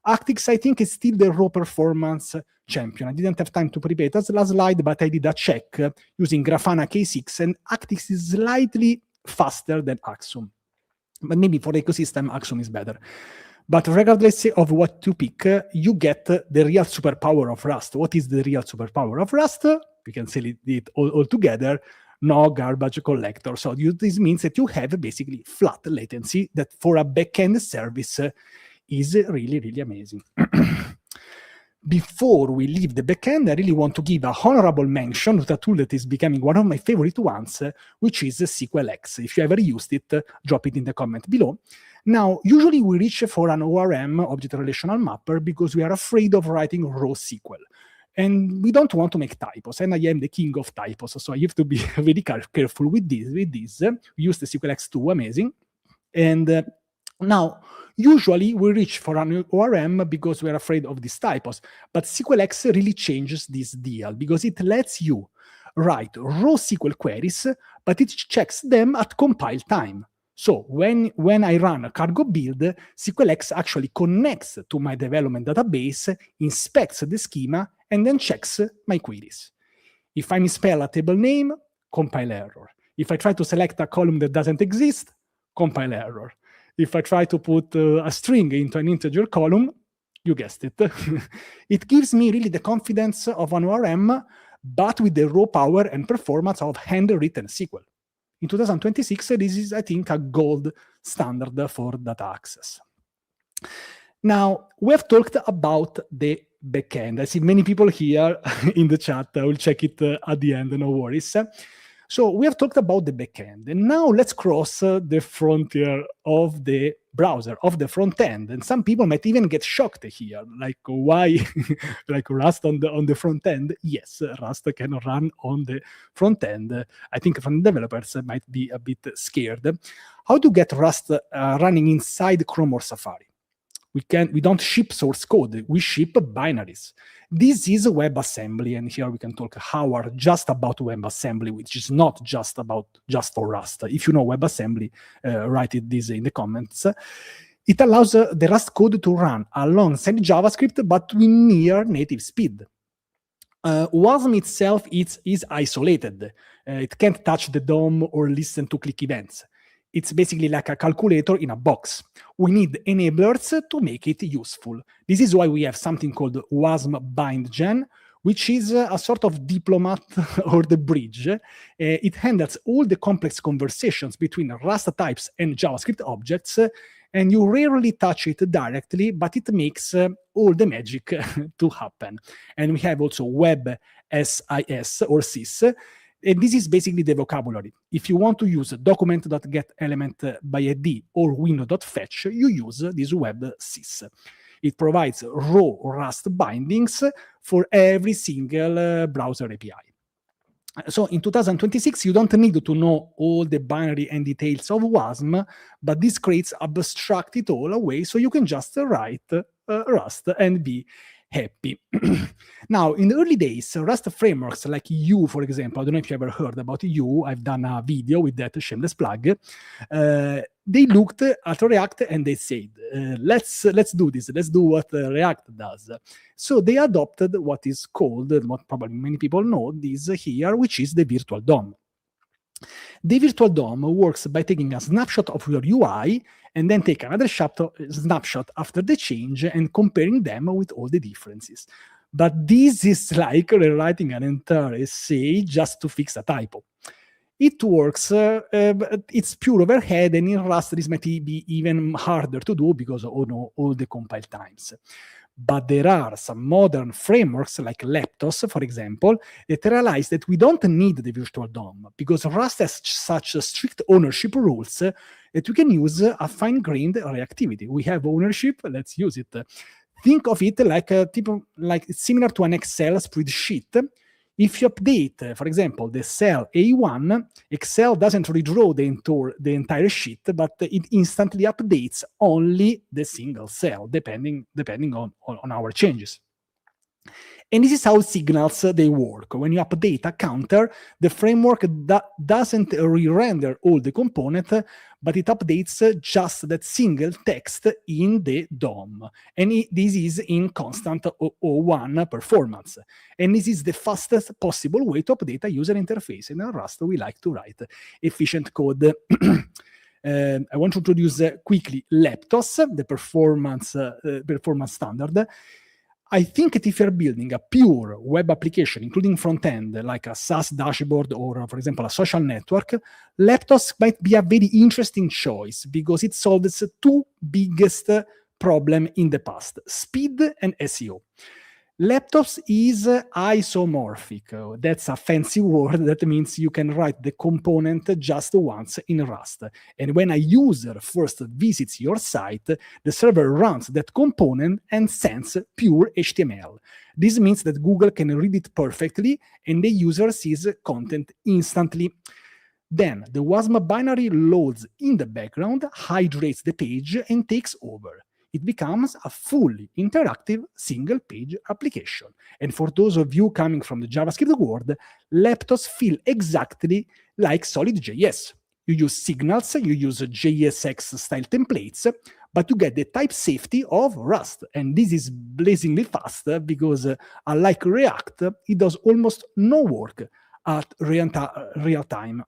Actix, I think, is still the raw performance champion. I didn't have time to prepare it as the last slide, but I did a check using Grafana K6, and Actix is slightly faster than Axum. But maybe for the ecosystem, Axum is better. But regardless of what to pick, you get the real superpower of Rust. What is the real superpower of Rust? We can say it all together. No garbage collector. So this means that you have basically flat latency that for a backend service is really, really amazing. Before we leave the backend, I really want to give a honorable mention to a tool that is becoming one of my favorite ones, which is SQLX. If you ever used it, drop it in the comment below. Now, usually we reach for an ORM, Object Relational Mapper, because we are afraid of writing raw SQL. And we don't want to make typos, and I am the king of typos, so I have to be very careful with this. We use the SQLX2, amazing. And now, usually we reach for an ORM because we're afraid of these typos, but SQLX really changes this deal because it lets you write raw SQL queries, but it checks them at compile time. So when I run a cargo build, SQLX actually connects to my development database, inspects the schema, and then checks my queries. If I misspell a table name, compile error. If I try to select a column that doesn't exist, compile error. If I try to put a string into an integer column, you guessed it. It gives me really the confidence of an ORM, but with the raw power and performance of handwritten SQL. In 2026, this is, I think, a gold standard for data access. Now, we have talked about the backend. I see many people here in the chat. I will check it at the end, no worries. So we have talked about the backend, and now let's cross the frontier of the browser, of the front end. And some people might even get shocked here, like why, like Rust on the front end? Yes, Rust can run on the front end. I think from developers might be a bit scared. How to get Rust running inside Chrome or Safari? We don't ship source code, we ship binaries. This is WebAssembly, and here we can talk just about WebAssembly, which is not just for Rust. If you know WebAssembly, write this in the comments. It allows the Rust code to run alongside JavaScript, but with near native speed. WASM itself is isolated. It can't touch the DOM or listen to click events. It's basically like a calculator in a box. We need enablers to make it useful. This is why we have something called WASM BindGen, which is a sort of diplomat or the bridge. It handles all the complex conversations between Rust types and JavaScript objects, and you rarely touch it directly, but it makes all the magic to happen. And we have also WebSIS or SIS. And this is basically the vocabulary. If you want to use document.getElement by ID or window.fetch, you use this WebSys. It provides raw Rust bindings for every single browser API. So in 2026, you don't need to know all the binary and details of WASM, but this creates abstract it all away, so you can just write Rust and be happy. Now, in the early days, Rust frameworks like U, for example, I don't know if you ever heard about U. I've done a video with that shameless plug. They looked at React and they said, let's do this. Let's do what React does. So they adopted what is called, what probably many people know this here, which is the virtual DOM. The virtual DOM works by taking a snapshot of your UI and then take another snapshot after the change and comparing them with all the differences. But this is like rewriting an entire essay just to fix a typo. It works, but it's pure overhead, and in Rust this might be even harder to do because of all the compile times. But there are some modern frameworks like Leptos, for example, that realize that we don't need the virtual DOM because Rust has such strict ownership rules that we can use a fine-grained reactivity. We have ownership, let's use it. Think of it like it's similar to an Excel spreadsheet. If you update, for example, the cell A1, Excel doesn't redraw the entire sheet, but it instantly updates only the single cell, depending on our changes. And this is how signals they work. When you update a counter, the framework doesn't re-render all the component, but it updates just that single text in the DOM. And this is in constant O1 performance. And this is the fastest possible way to update a user interface. In Rust, we like to write efficient code. I want to introduce quickly Leptos, the performance standard. I think that if you're building a pure web application, including front-end, like a SaaS dashboard or, for example, a social network, Leptos might be a very interesting choice because it solves the two biggest problems in the past, speed and SEO. Leptos is isomorphic. That's a fancy word that means you can write the component just once in Rust. And when a user first visits your site, the server runs that component and sends pure HTML. This means that Google can read it perfectly and the user sees content instantly. Then the WASM binary loads in the background, hydrates the page, and takes over. It becomes a fully interactive single-page application. And for those of you coming from the JavaScript world, Leptos feel exactly like solid.js. You use signals, you use JSX-style templates, but you get the type safety of Rust. And this is blazingly fast because, unlike React, it does almost no work at real time.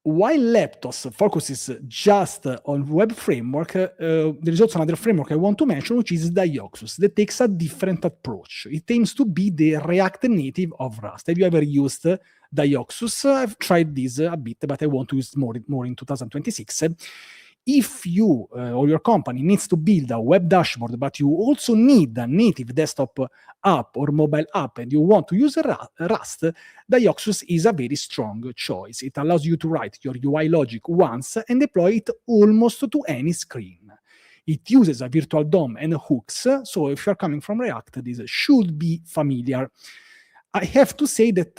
While Leptos focuses just on web framework, there is also another framework I want to mention, which is Dioxus, that takes a different approach. It aims to be the React native of Rust. Have you ever used Dioxus? I've tried this a bit, but I want to use more in 2026. If you or your company needs to build a web dashboard, but you also need a native desktop app or mobile app and you want to use Rust, Dioxus is a very strong choice. It allows you to write your UI logic once and deploy it almost to any screen. It uses a virtual DOM and hooks, so if you're coming from React, this should be familiar. I have to say that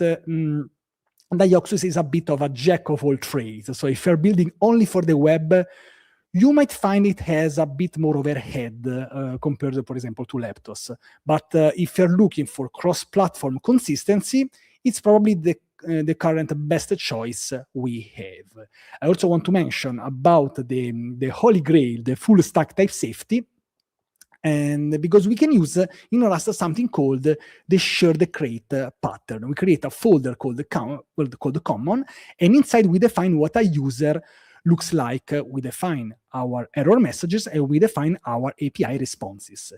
Dioxus is a bit of a jack of all trades. So if you're building only for the web, you might find it has a bit more overhead compared, for example, to Leptos. But if you're looking for cross-platform consistency, it's probably the current best choice we have. I also want to mention about the holy grail, the full stack type safety. And because we can use in Rust something called the shared create pattern. We create a folder called common, and inside we define what a user looks like. We define our error messages and we define our API responses.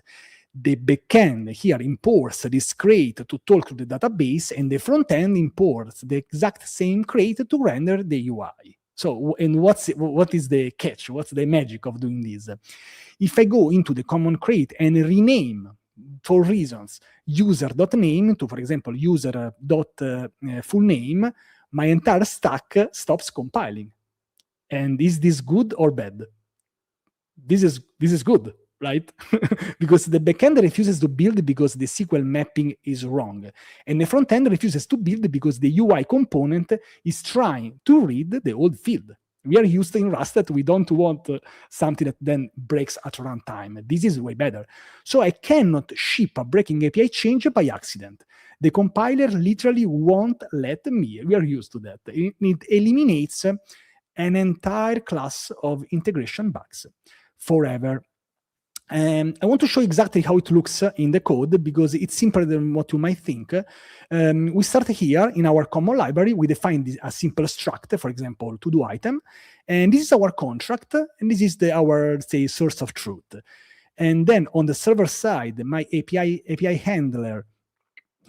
The backend here imports this crate to talk to the database, and the front end imports the exact same crate to render the UI. So, and what is the catch? What's the magic of doing this? If I go into the common crate and rename, for reasons, user.name to, for example, user.fullname, my entire stack stops compiling. And is this good or bad? This is good. right? Because the backend refuses to build because the SQL mapping is wrong. And the front end refuses to build because the UI component is trying to read the old field. We are used in Rust that we don't want something that then breaks at runtime. This is way better. So I cannot ship a breaking API change by accident. The compiler literally won't let me. We are used to that. It eliminates an entire class of integration bugs forever. I want to show exactly how it looks in the code because it's simpler than what you might think. We start here in our common library. We define a simple struct, for example, to-do item. And this is our contract. And this is our, say, source of truth. And then on the server side, my API handler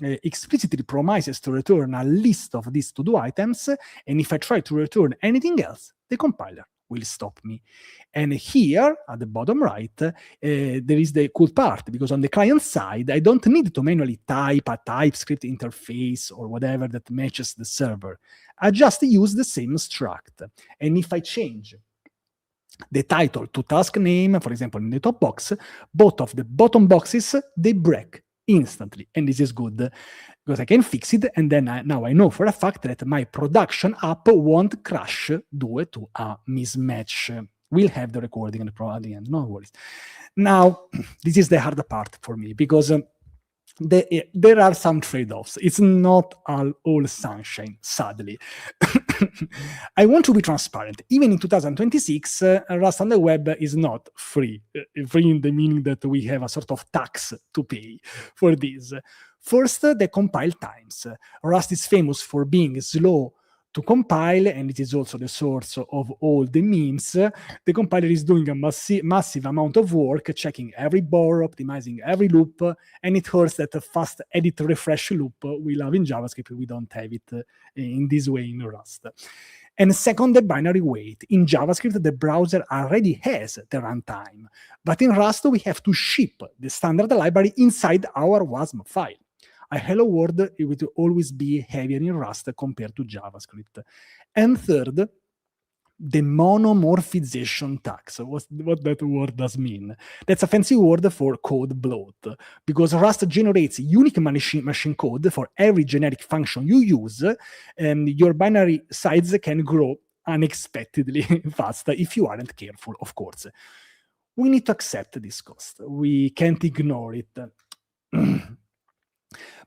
explicitly promises to return a list of these to-do items. And if I try to return anything else, the compiler will stop me. And here at the bottom right, there is the cool part, because on the client side, I don't need to manually type a TypeScript interface or whatever that matches the server. I just use the same struct. And if I change the title to task name, for example, in the top box, both of the bottom boxes, they break instantly. And this is good because I can fix it. And then now I know for a fact that my production app won't crash due to a mismatch. We'll have the recording at the end, no worries. Now, this is the hard part for me because there are some trade-offs. It's not all sunshine, sadly. I want to be transparent. Even in 2026, Rust on the web is not free. Free in the meaning that we have a sort of tax to pay for this. First, the compile times. Rust is famous for being slow to compile, and it is also the source of all the memes. The compiler is doing a massive amount of work, checking every borrow, optimizing every loop, and it hurts that the fast edit refresh loop we love in JavaScript. We don't have it in this way in Rust. And second, the binary weight. In JavaScript, the browser already has the runtime, but in Rust, we have to ship the standard library inside our WASM file. A hello world, it will always be heavier in Rust compared to JavaScript. And third, the monomorphization tax. What that word does mean? That's a fancy word for code bloat, because Rust generates unique machine code for every generic function you use, and your binary size can grow unexpectedly fast if you aren't careful, of course. We need to accept this cost. We can't ignore it.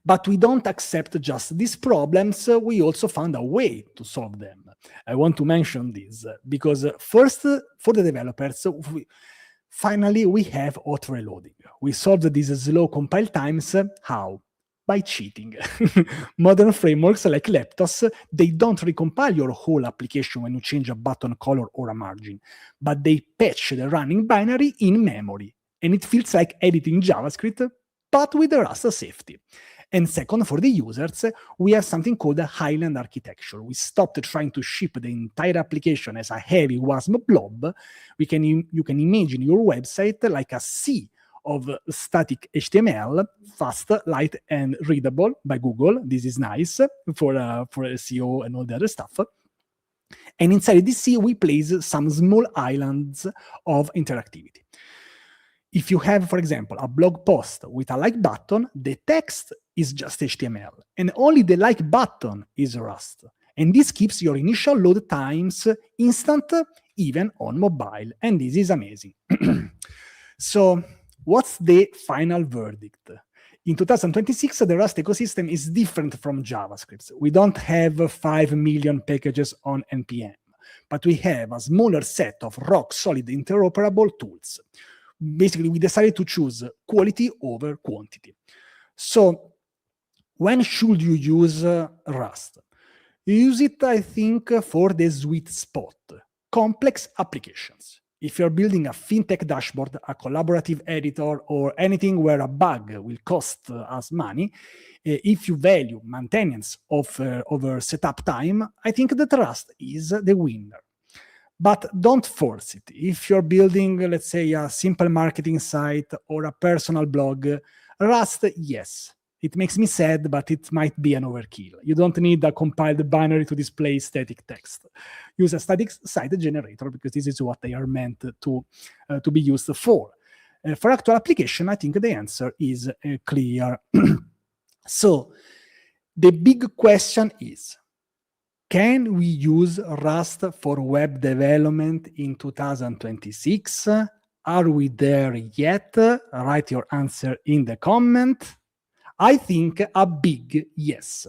But we don't accept just these problems, we also found a way to solve them. I want to mention this because first, for the developers, finally we have auto reloading. We solved these slow compile times. How? By cheating. Modern frameworks like Leptos, they don't recompile your whole application when you change a button color or a margin, but they patch the running binary in memory. And it feels like editing JavaScript, but with the Rust safety. And second, for the users, we have something called a Highland architecture. We stopped trying to ship the entire application as a heavy WASM blob. You can imagine your website like a sea of static HTML, fast, light, and readable by Google. This is nice for SEO and all the other stuff. And inside this sea, we place some small islands of interactivity. If you have, for example, a blog post with a like button, the text is just HTML, and only the like button is Rust. And this keeps your initial load times instant, even on mobile. And this is amazing. So what's the final verdict? In 2026, the Rust ecosystem is different from JavaScript. We don't have 5 million packages on NPM, but we have a smaller set of rock-solid interoperable tools. Basically, we decided to choose quality over quantity. So when should you use Rust? You use it, I think, for the sweet spot, complex applications. If you're building a fintech dashboard, a collaborative editor, or anything where a bug will cost us money, if you value maintenance over setup time, I think that Rust is the winner. But don't force it. If you're building, let's say, a simple marketing site or a personal blog, Rust, yes, it makes me sad, but it might be an overkill. You don't need a compiled binary to display static text. Use a static site generator because this is what they are meant to be used for. For actual application, I think the answer is clear. So the big question is, can we use Rust for web development in 2026? Are we there yet? Write your answer in the comment. I think a big yes.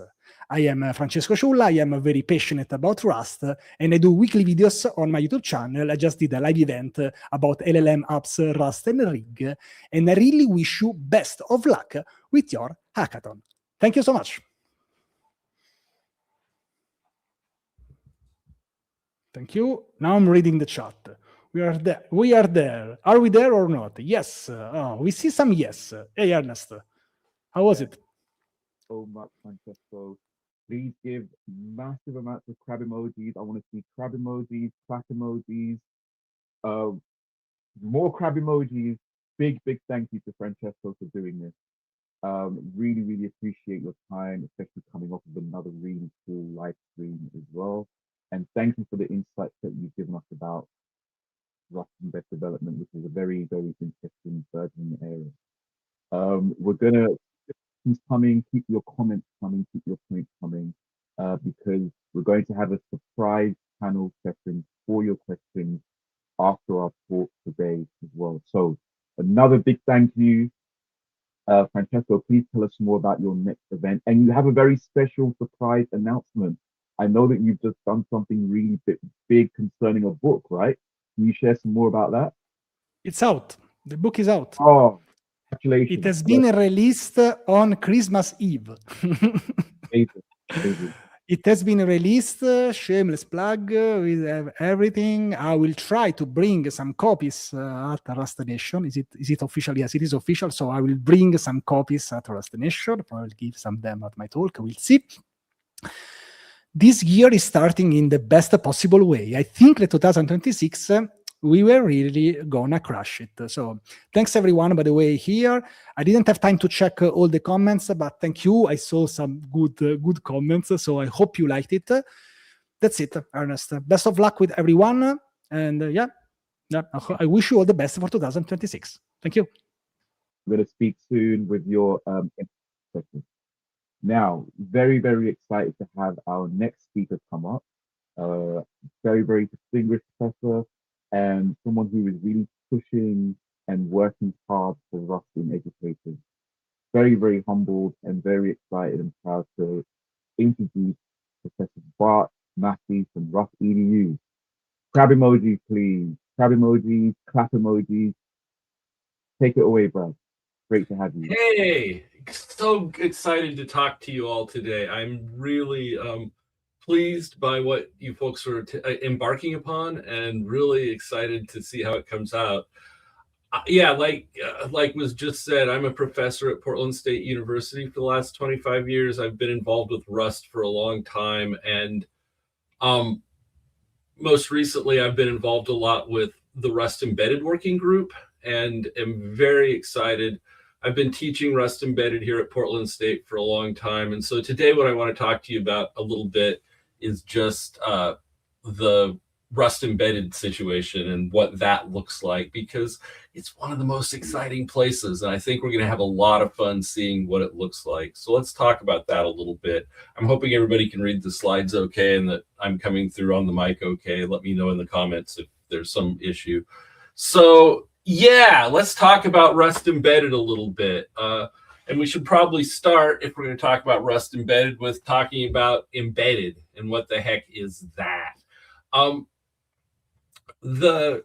I am Francesco Ciulla. I am very passionate about Rust, and I do weekly videos on my YouTube channel. I just did a live event about LLM apps, Rust, and Rig, and I really wish you best of luck with your hackathon. Thank you so much. Thank you. Now I'm reading the chat. We are there. We are there. Are we there or not? Yes. We see some yes. Hey, Ernest. How was it? So much, Francesco. Please give massive amounts of crab emojis. I want to see crab emojis, clap emojis, more crab emojis. Big thank you to Francesco for doing this. Really appreciate your time, especially coming off of another really cool live stream as well. And thank you for the insights that you've given us about Rust and web development, which is a very interesting burgeoning area. We're gonna keep coming, keep your comments coming, keep your points coming, because we're going to have a surprise panel session for your questions after our talk today as well. So another big thank you. Francesco, please tell us more about your next event. And you have a very special surprise announcement. I know that you've just done something really big concerning a book, right? Can you share some more about that? It's out. The book is out. Oh, congratulations. It has been released on Christmas Eve. Amazing. It has been released, shameless plug, with everything. I will try to bring some copies at Rust Nation. Is it official? Yes, it is official. So I will bring some copies at Rust Nation. I will give some them at my talk. We'll see. This year is starting in the best possible way. I think that 2026, we were really gonna crush it. So thanks everyone, by the way, here. I didn't have time to check all the comments, but thank you. I saw some good comments, so I hope you liked it. That's it, Ernest. Best of luck with everyone. And yeah, I wish you all the best for 2026. Thank you. We're going to speak soon with your session. Now, very excited to have our next speaker come up. Very distinguished professor and someone who is really pushing and working hard for Rust in education. Very humbled and very excited and proud to introduce Professor Bart Massey from Rust EDU. Crab emoji, please. Crab emojis, clap emojis. Take it away, Brad. Great to have you. Hey, so excited to talk to you all today. I'm really pleased by what you folks are embarking upon, and really excited to see how it comes out. Yeah, like was just said, I'm a professor at Portland State University for the last 25 years. I've been involved with Rust for a long time, and most recently I've been involved a lot with the Rust Embedded Working Group, and am very excited. I've been teaching Rust Embedded here at Portland State for a long time. And so today what I want to talk to you about a little bit is just the Rust Embedded situation and what that looks like, because it's one of the most exciting places. And I think we're going to have a lot of fun seeing what it looks like. So let's talk about that a little bit. I'm hoping everybody can read the slides okay and that I'm coming through on the mic okay. Let me know in the comments if there's some issue. So yeah, let's talk about Rust Embedded a little bit. And we should probably start, if we're going to talk about Rust Embedded, with talking about embedded and what the heck is that. The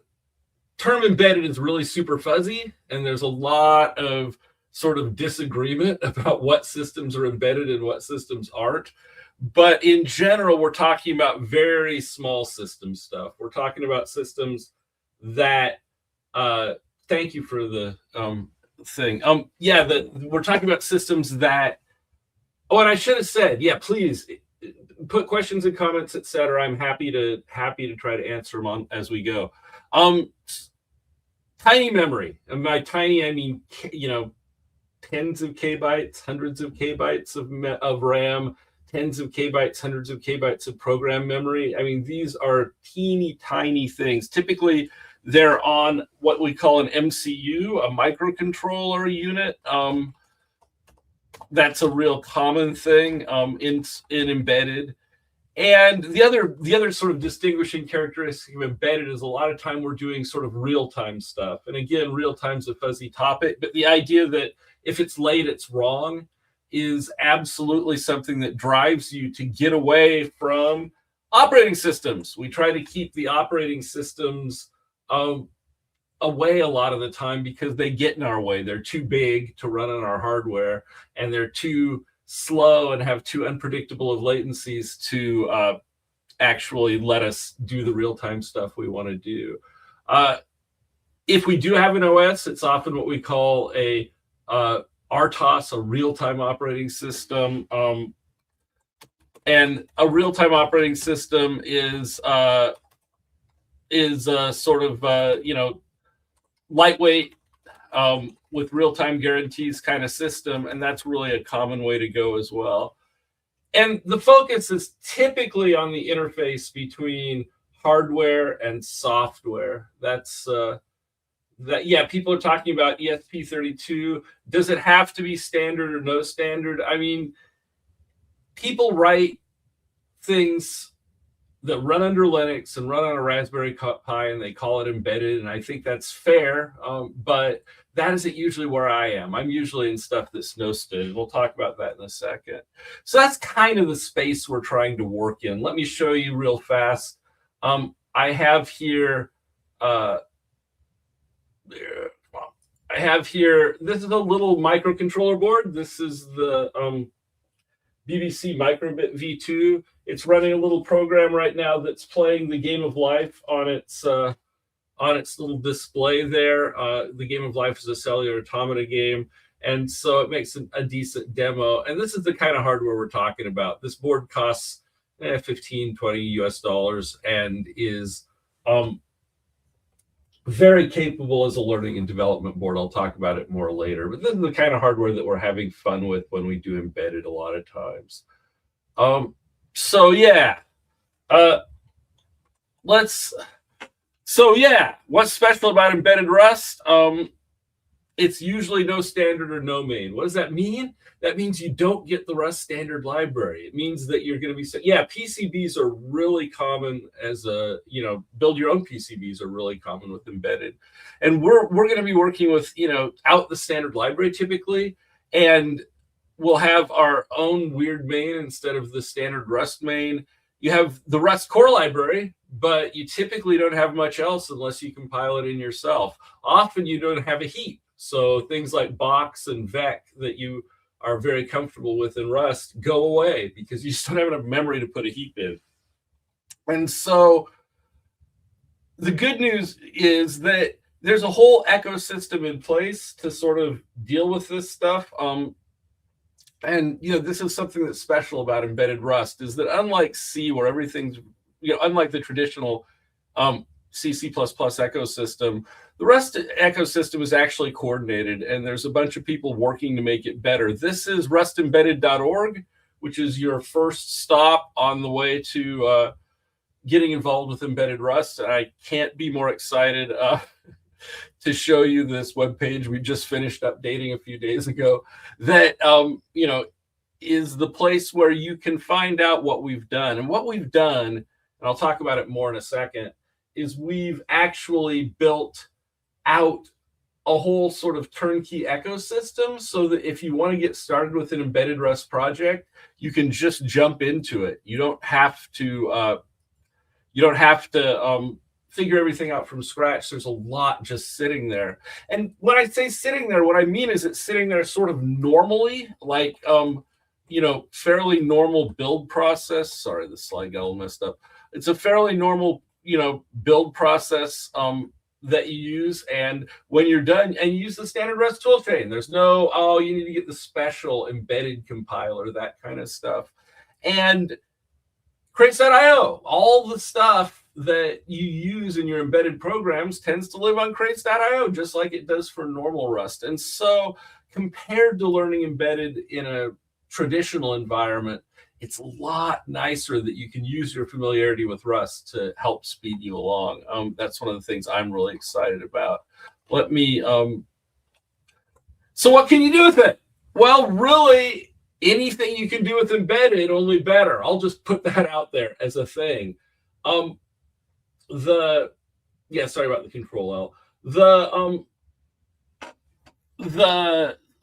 term embedded is really super fuzzy, and there's a lot of sort of disagreement about what systems are embedded and what systems aren't. But in general, we're talking about very small system stuff. We're talking about systems that thank you for the thing. We're talking about systems that, and I should have said, yeah, please put questions and comments, etc. I'm happy to try to answer them on as we go. Tiny memory, and by tiny I mean, tens of kbytes, hundreds of kbytes of RAM, tens of kbytes, hundreds of kbytes of program memory. I mean, these are teeny tiny things. Typically They're on what we call an MCU, a microcontroller unit. That's a real common thing in embedded. And the other sort of distinguishing characteristic of embedded is a lot of time we're doing sort of real-time stuff. And again, real-time's a fuzzy topic, but the idea that if it's late, it's wrong is absolutely something that drives you to get away from operating systems. We try to keep the operating systems away a lot of the time because they get in our way. They're too big to run on our hardware, and they're too slow and have too unpredictable of latencies to actually let us do the real-time stuff we want to do. If we do have an OS, it's often what we call a RTOS, a real-time operating system. And a real-time operating system is sort of lightweight with real-time guarantees kind of system, and that's really a common way to go as well. And the focus is typically on the interface between hardware and software. That's yeah, people are talking about ESP32. Does it have to be standard or no standard? I mean, people write things that run under Linux and run on a Raspberry Pi, and they call it embedded, and I think that's fair, but that isn't usually where I am. I'm usually in stuff that's no stood. We'll talk about that in a second. So that's kind of the space we're trying to work in. Let me show you real fast. I have here, this is a little microcontroller board. This is the BBC Microbit V2. It's running a little program right now that's playing the Game of Life on its little display there. The Game of Life is a cellular automata game, and so it makes a decent demo. And this is the kind of hardware we're talking about. This board costs $15, $20 US and is very capable as a learning and development board. I'll talk about it more later, but this is the kind of hardware that we're having fun with when we do embedded a lot of times. So yeah, what's special about embedded Rust? It's usually no standard or no main. What does that mean? That means you don't get the Rust standard library. It means that you're going to be, PCBs are really common as build your own PCBs are really common with embedded. And we're going to be working with, out the standard library typically, and we'll have our own weird main instead of the standard Rust main. You have the Rust core library, but you typically don't have much else unless you compile it in yourself. Often you don't have a heap. So things like box and vec that you are very comfortable with in Rust go away because you just don't have enough memory to put a heap in. And so the good news is that there's a whole ecosystem in place to sort of deal with this stuff. And this is something that's special about embedded Rust is that unlike C, where everything's, unlike the traditional C++ ecosystem, the Rust ecosystem is actually coordinated, and there's a bunch of people working to make it better. This is rustembedded.org, which is your first stop on the way to getting involved with embedded Rust. And I can't be more excited to show you this webpage we just finished updating a few days ago that, is the place where you can find out what we've done. And what we've done, and I'll talk about it more in a second, is we've actually built out a whole sort of turnkey ecosystem so that if you want to get started with an embedded Rust project, you can just jump into it. You don't have to figure everything out from scratch. There's a lot just sitting there. And when I say sitting there, what I mean is it's sitting there sort of normally, like, fairly normal build process. Sorry, the slide got all messed up. It's a fairly normal, build process that you use. And when you're done, and you use the standard Rust toolchain, there's no, you need to get the special embedded compiler, that kind of stuff. And crates.io, all the stuff that you use in your embedded programs tends to live on crates.io, just like it does for normal Rust. And so compared to learning embedded in a traditional environment, it's a lot nicer that you can use your familiarity with Rust to help speed you along. That's one of the things I'm really excited about. Let me, so what can you do with it? Well, really, anything you can do with embedded, only better. I'll just put that out there as a thing. Yeah, sorry about the control L.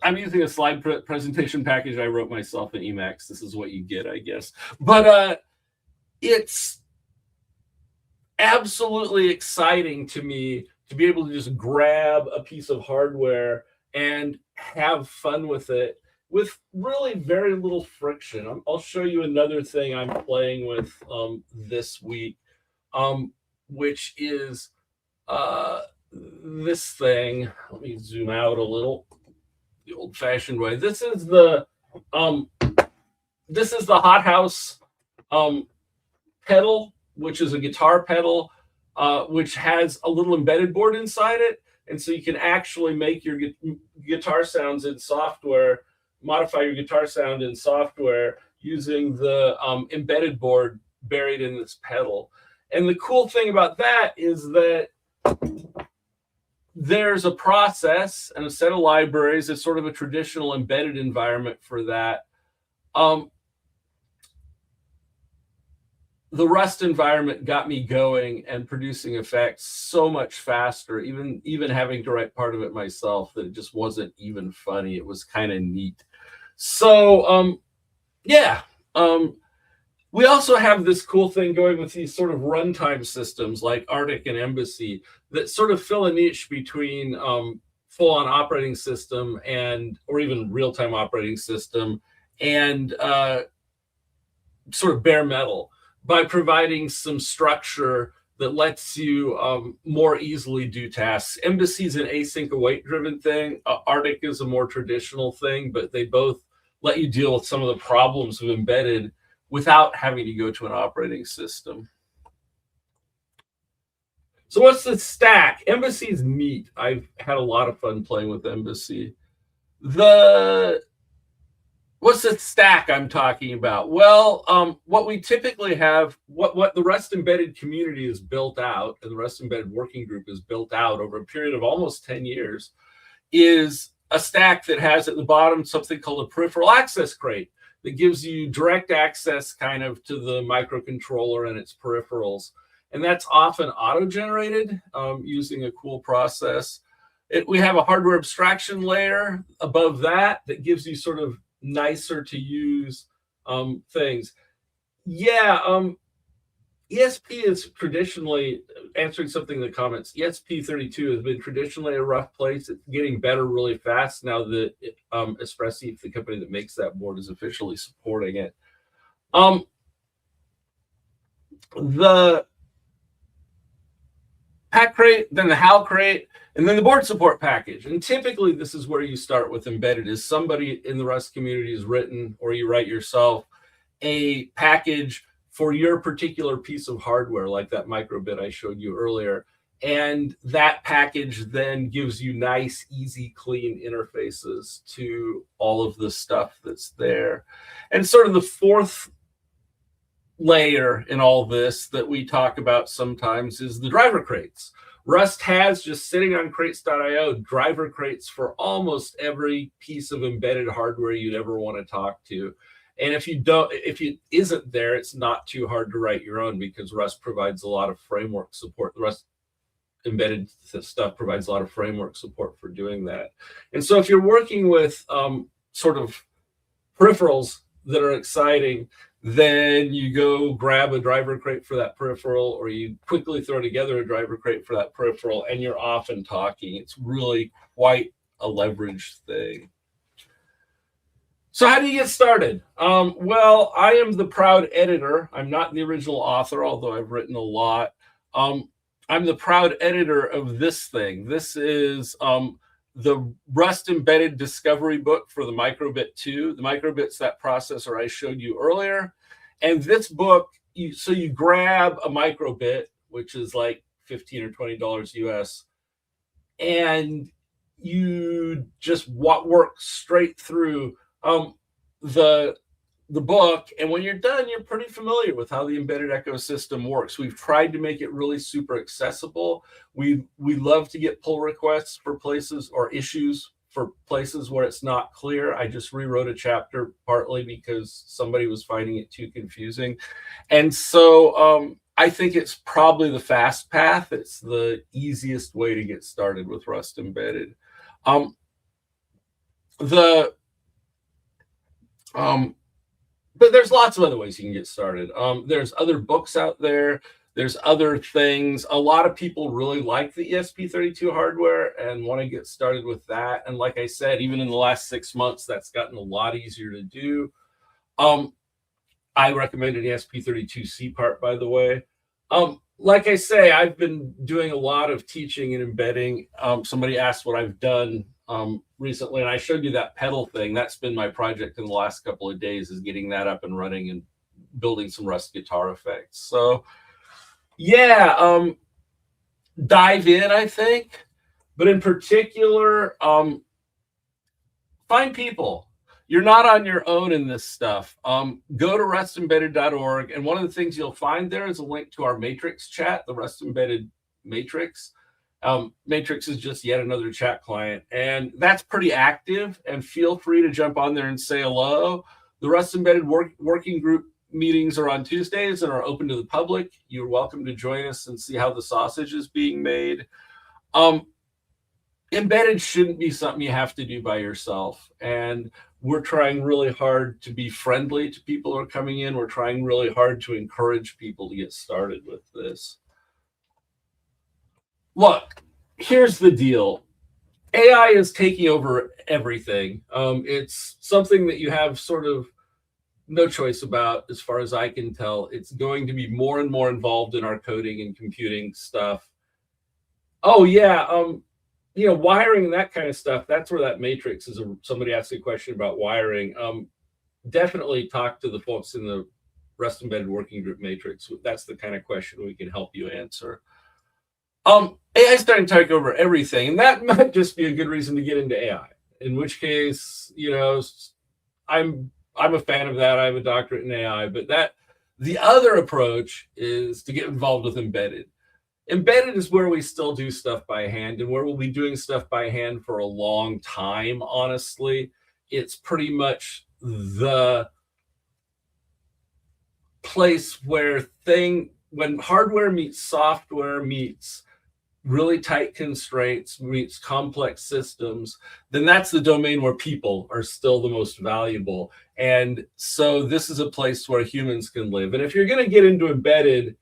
I'm using a slide presentation package I wrote myself in Emacs. This is what you get, I guess. But it's absolutely exciting to me to be able to just grab a piece of hardware and have fun with it with really very little friction. I'll show you another thing I'm playing with this week, which is this thing. Let me zoom out a little. The old-fashioned way. This is the hothouse pedal, which is a guitar pedal, which has a little embedded board inside it, and so you can actually make your guitar sounds in software, modify your guitar sound in software using the embedded board buried in this pedal. And the cool thing about that is that there's a process and a set of libraries. It's sort of a traditional embedded environment for that. The Rust environment got me going and producing effects so much faster, even having to write part of it myself, that it just wasn't even funny. It was kind of neat. So, yeah. We also have this cool thing going with these sort of runtime systems like Arctic and Embassy that sort of fill a niche between full-on operating system or even real-time operating system and sort of bare metal by providing some structure that lets you more easily do tasks. Embassy is an async await-driven thing. Arctic is a more traditional thing, but they both let you deal with some of the problems of embedded without having to go to an operating system. So what's the stack? Embassy is neat. I've had a lot of fun playing with Embassy. What's the stack I'm talking about? Well, what we typically have, what the Rust Embedded community is built out, and the Rust Embedded working group is built out over a period of almost 10 years, is a stack that has at the bottom something called a peripheral access crate that gives you direct access kind of to the microcontroller and its peripherals. And that's often auto-generated using a cool process. We have a hardware abstraction layer above that gives you sort of nicer to use things. Yeah, ESP is traditionally, answering something in the comments, ESP32 has been traditionally a rough place. It's getting better really fast now that Espressif, the company that makes that board, is officially supporting it. The pack crate, then the HAL crate, and then the board support package. And typically this is where you start with embedded, is somebody in the Rust community has written, or you write yourself, a package for your particular piece of hardware, like that microbit I showed you earlier. And that package then gives you nice, easy, clean interfaces to all of the stuff that's there. And sort of the fourth layer in all this that we talk about sometimes is the driver crates. Rust has, just sitting on crates.io, driver crates for almost every piece of embedded hardware you'd ever want to talk to. And if it isn't there, it's not too hard to write your own, because Rust provides a lot of framework support. The Rust embedded stuff provides a lot of framework support for doing that. And so if you're working with sort of peripherals that are exciting, then you go grab a driver crate for that peripheral, or you quickly throw together a driver crate for that peripheral, and you're off and talking. It's really quite a leveraged thing. So how do you get started? Well, I am the proud editor. I'm not the original author, although I've written a lot. I'm the proud editor of this thing. This is the Rust Embedded Discovery book for the Microbit 2. The Microbit's that processor I showed you earlier. And this book, so you grab a Microbit, which is like $15 or $20 US, and you just work straight through. The the book, and when you're done, you're pretty familiar with how the embedded ecosystem works. We've tried to make it really super accessible. We love to get pull requests for places or issues for places where it's not clear. I just rewrote a chapter partly because somebody was finding it too confusing. And so I think it's probably the fast path. It's the easiest way to get started with Rust Embedded. But there's lots of other ways you can get started. There's other books out there. There's other things. A lot of people really like the ESP32 hardware and want to get started with that. And like I said, even in the last 6 months, that's gotten a lot easier to do. I recommend an ESP32C part, by the way. Like I say, I've been doing a lot of teaching and embedding. Somebody asked what I've done recently, and I showed you that pedal thing. That's been my project in the last couple of days, is getting that up and running and building some Rust guitar effects. So yeah, dive in, I think, but in particular, find people. You're not on your own in this stuff. Go to rustembedded.org, and one of the things you'll find there is a link to our Matrix chat, the Rust Embedded Matrix. Matrix is just yet another chat client, and that's pretty active, and feel free to jump on there and say hello. The Rust Embedded working group meetings are on Tuesdays and are open to the public. You're welcome to join us and see how the sausage is being made. Embedded shouldn't be something you have to do by yourself, and we're trying really hard to be friendly to people who are coming in. We're trying really hard to encourage people to get started with this. Look, here's the deal. AI is taking over everything. It's something that you have sort of no choice about, as far as I can tell. It's going to be more and more involved in our coding and computing stuff. Oh, yeah. Wiring and that kind of stuff, that's where that matrix is. Somebody asked a question about wiring. Definitely talk to the folks in the Rust Embedded Working Group Matrix. That's the kind of question we can help you answer. AI is starting to take over everything, and that might just be a good reason to get into AI. In which case, I'm a fan of that. I have a doctorate in AI, but the other approach is to get involved with embedded. Embedded is where we still do stuff by hand, and where we'll be doing stuff by hand for a long time, honestly. It's pretty much the place where when hardware meets software meets really tight constraints, meets complex systems, then that's the domain where people are still the most valuable. And so this is a place where humans can live. And if you're going to get into embedded,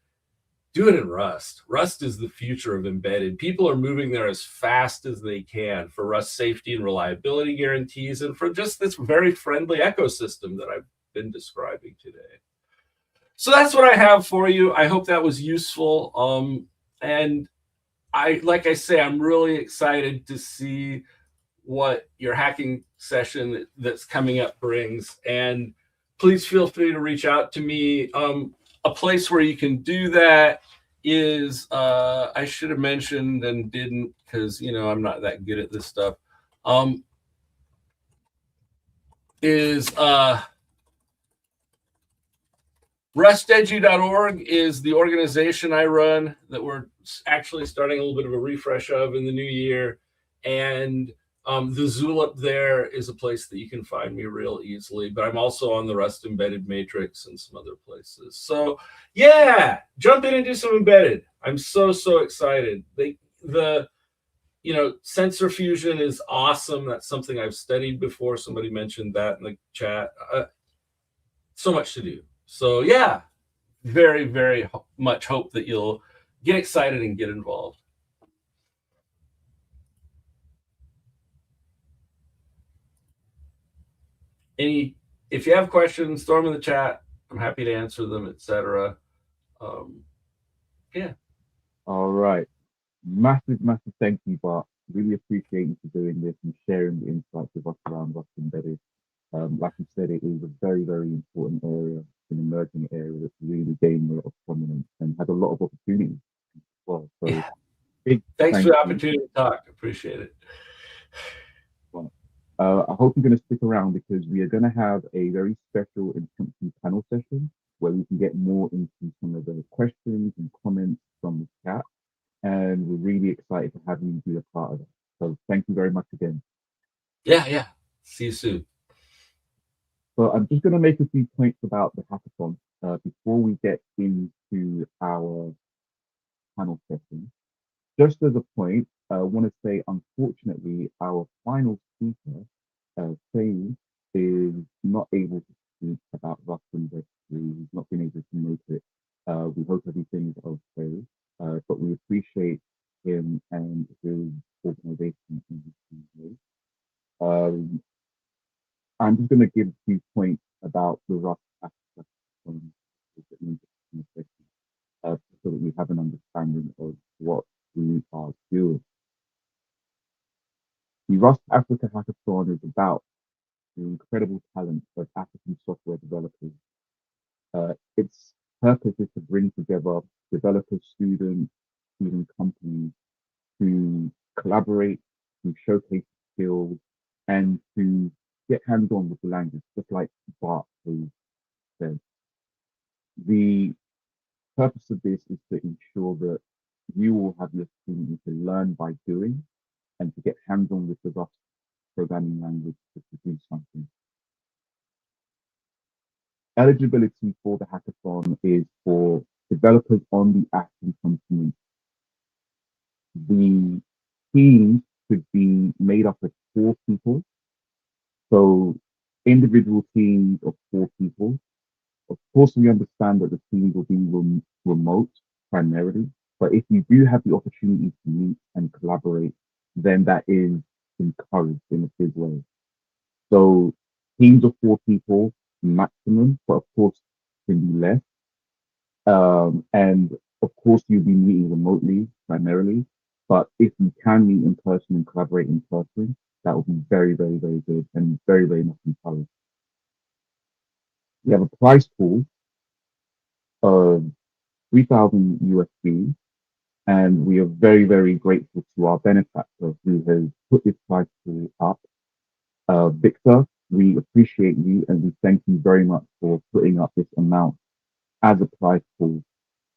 do it in Rust. Rust is the future of embedded. People are moving there as fast as they can for Rust safety and reliability guarantees, and for just this very friendly ecosystem that I've been describing today. So that's what I have for you. I hope that was useful. And like I say, I'm really excited to see what your hacking session that's coming up brings. And please feel free to reach out to me. A place where you can do that is, I should have mentioned and didn't, because I'm not that good at this stuff, is rustedu.org is the organization I run that we're actually starting a little bit of a refresh of in the new year. And the Zulip there is a place that you can find me real easily, but I'm also on the Rust Embedded Matrix and some other places. So yeah, jump in and do some embedded. I'm so excited. The sensor fusion is awesome. That's something I've studied before. Somebody mentioned that in the chat. So much to do. So yeah, very, very much hope that you'll get excited and get involved. If you have questions, throw them in the chat. I'm happy to answer them, etc. Yeah. All right. Massive thank you, Bart. Really appreciate you for doing this and sharing the insights with us around Rust Embedded. Like you said, it is a very, very important area, an emerging area that's really gaining a lot of prominence and had a lot of opportunities as well. So yeah. Thanks for the opportunity to talk. Appreciate it. Well, I hope you're going to stick around because we are going to have a very special impromptu panel session where we can get more into some of the questions and comments from the chat. And we're really excited to have you be a part of it. So thank you very much again. Yeah. See you soon. So I'm just going to make a few points about the hackathon before we get into our panel session. Just as a point, I want to say, unfortunately, our final speaker, Shane, is not able to speak about Rust University. He's not been able to make it. We hope everything is okay, but we appreciate him and his organization in this way. I'm just going to give a few points about the Rust Africa so that we have an understanding of what we are doing. The Rust Africa Hackathon is about the incredible talent of African software developers. Its purpose is to bring together developers, students, even companies to collaborate, to showcase skills, and to get hands-on with the language, just like Bart has said. The purpose of this is to ensure that you will have the opportunity to learn by doing and to get hands-on with the Rust programming language to produce something. Eligibility for the hackathon is for developers on the African continent. The team could be made up of 4 people. So individual teams of 4 people. Of course, we understand that the teams will be remote primarily, but if you do have the opportunity to meet and collaborate, then that is encouraged in a big way. So teams of 4 people maximum, but of course can be less. And of course you'll be meeting remotely primarily, but if you can meet in person and collaborate in person, that would be very, very, very good and very, very much encouraged. We have a prize pool of 3,000 USD, and we are very, very grateful to our benefactor who has put this prize pool up. Victor, we appreciate you and we thank you very much for putting up this amount as a prize pool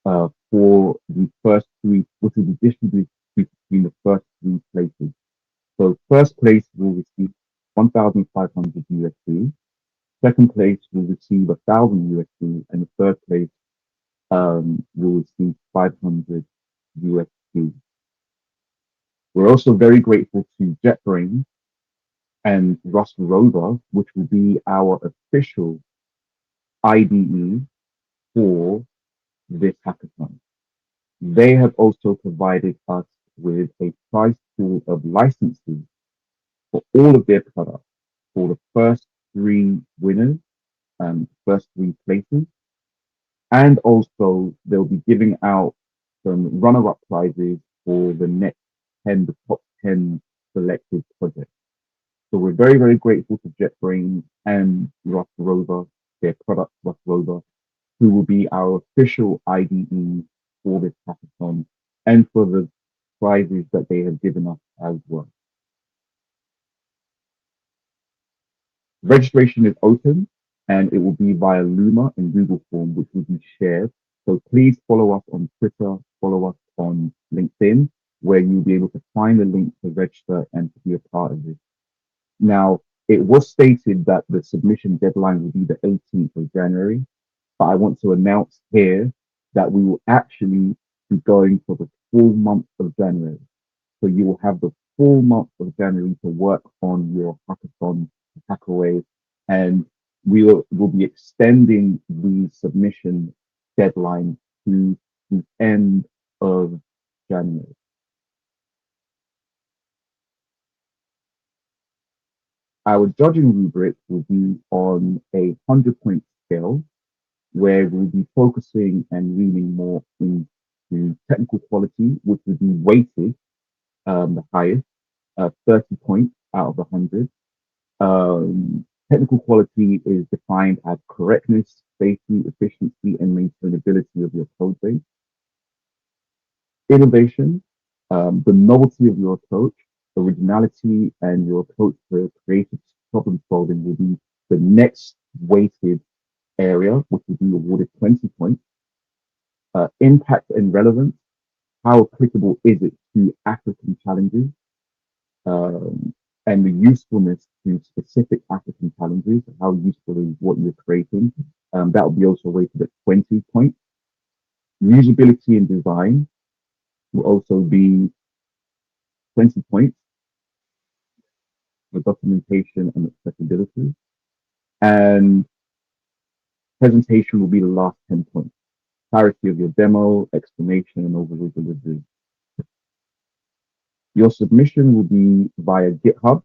for the first 3, which will be distributed between the first 3 places. So first place will receive 1,500 USD. Second place will receive 1,000 USD, and the third place will receive 500 USD. We're also very grateful to JetBrains and Rust Rover, which will be our official IDE for this hackathon. They have also provided us with a prize pool of licenses for all of their products for the first 3 winners and first 3 places. And also they'll be giving out some runner-up prizes for the next 10, the top 10 selected projects. So we're very, very grateful to JetBrains and Rust Rover, their product Rust Rover, who will be our official IDE for this hackathon and for the prizes that they have given us as well. Registration is open and it will be via Luma and Google Form, which will be shared. So please follow us on Twitter, follow us on LinkedIn, where you'll be able to find the link to register and to be a part of this. Now, it was stated that the submission deadline will be the 18th of January, but I want to announce here that we will actually be going for the full month of January. So you will have the full month of January to work on your hackathon, hackaway, and we'll be extending the submission deadline to the end of January. Our judging rubric will be on a 100-point scale, where we'll be focusing and leaning more into technical quality, which will be weighted the highest, 30 points out of 100. Technical quality is defined as correctness, safety, efficiency, and maintainability of your code base. Innovation, the novelty of your approach, originality and your approach to creative problem solving will be the next weighted area, which will be awarded 20 points. Impact and relevance, how applicable is it to African challenges? And the usefulness to specific African challenges, how useful is what you're creating? That will be also rated at 20 points. Usability and design will also be 20 points for documentation and accessibility. And presentation will be the last 10 points. Clarity of your demo, explanation, and overall delivery. Your submission will be via GitHub,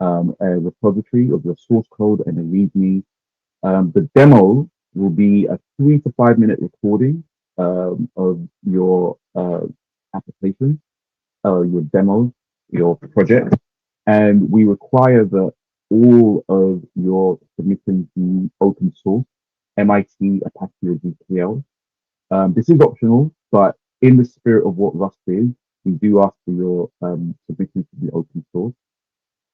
a repository of your source code and a README. The demo will be a 3 to 5 minute recording of your application, your demo, your project. And we require that all of your submissions be open source, MIT, Apache, or GPL. This is optional, but in the spirit of what Rust is, we do ask for your submissions to be open source.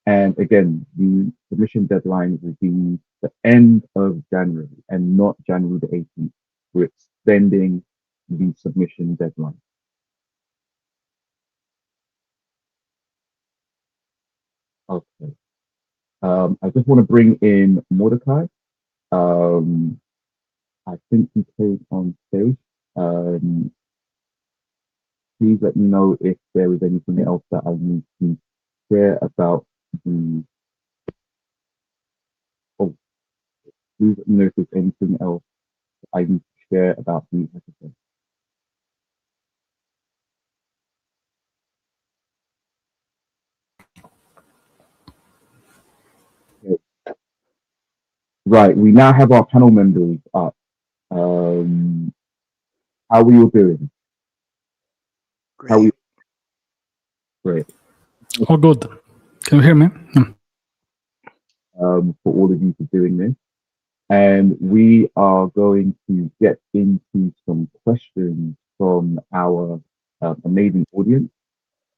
And again, the submission deadline will be the end of January and not January the 18th. We're extending the submission deadline. Okay. I just want to bring in Mordecai. I think he came on stage. Please let me know if there is anything else that I need to share about the. Oh, please let me know if there's anything else I need to share about the hackathon. Okay. Right, we now have our panel members up. How are we all doing? How we? Great. Oh, good. Can you hear me? For all of you for doing this. And we are going to get into some questions from our amazing audience.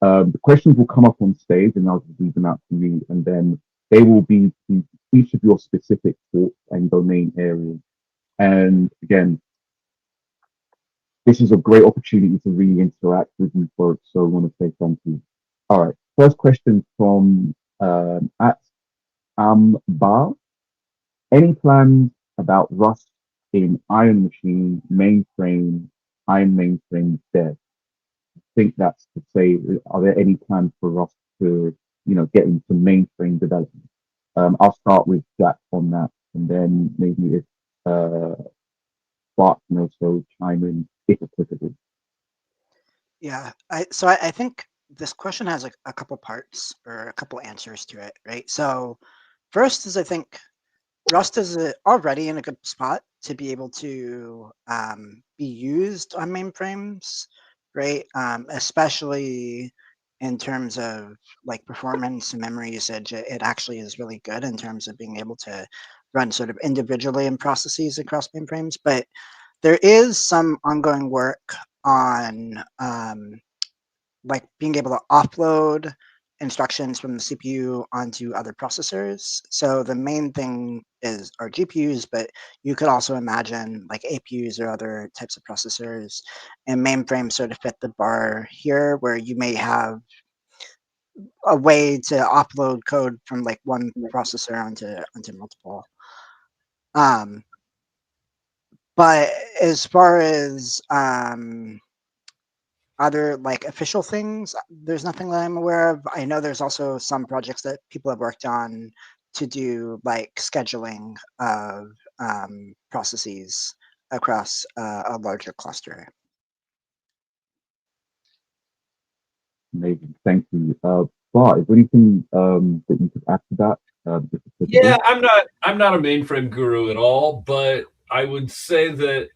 The questions will come up on stage and I'll just read them out to you, and then they will be to each of your specific thoughts and domain areas. And again, this is a great opportunity to really interact with you folks, so I want to say thank you. All right, first question from at Bar. Any plans about Rust in Iron Machine, mainframe, Iron mainframe dev? I think that's to say, are there any plans for Rust to, get into mainframe development? I'll start with Jack on that, and then maybe if Bart can also chime in if applicable. Yeah, I think this question has a couple parts or a couple answers to it, right? So first is I think Rust is already in a good spot to be able to be used on mainframes, right? Especially in terms of like performance and memory usage. It actually is really good in terms of being able to run sort of individually in processes across mainframes. But there is some ongoing work on like being able to offload instructions from the CPU onto other processors. So the main thing are GPUs, but you could also imagine like APUs or other types of processors. And mainframes sort of fit the bar here, where you may have a way to offload code from like one processor onto multiple. But as far as other like official things, there's nothing that I'm aware of. I know there's also some projects that people have worked on to do like scheduling of processes across a larger cluster. Amazing, thank you. Bart, is there anything that you could add to that? Yeah, I'm not a mainframe guru at all, but I would say that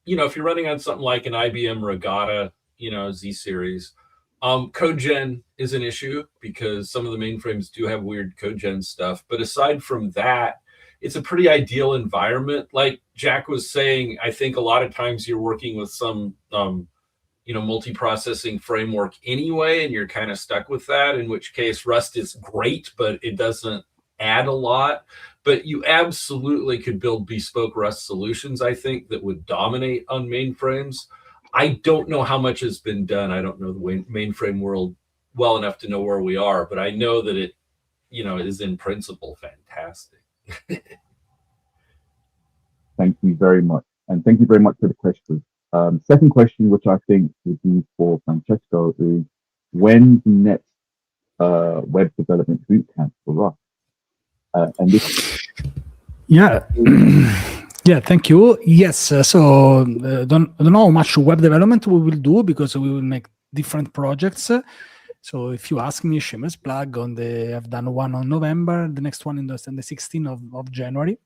if you're running on something like an IBM Regatta, Z series, code gen is an issue because some of the mainframes do have weird code gen stuff. But aside from that, it's a pretty ideal environment. Like Jack was saying, I think a lot of times you're working with some multi-processing framework anyway, and you're kind of stuck with that, in which case Rust is great, but it doesn't add a lot. But you absolutely could build bespoke Rust solutions, I think, that would dominate on mainframes. I don't know how much has been done. I don't know the mainframe world well enough to know where we are, but I know that it, is in principle fantastic. Thank you very much. And thank you very much for the question. Second question, which I think would be for Francesco, is when the next web development bootcamp for Rust? And this. Yeah. Yeah, thank you. Yes, so don't know how much web development we will do because we will make different projects. So if you ask me, shameless plug I've done one on November, the next one on the 16th of January.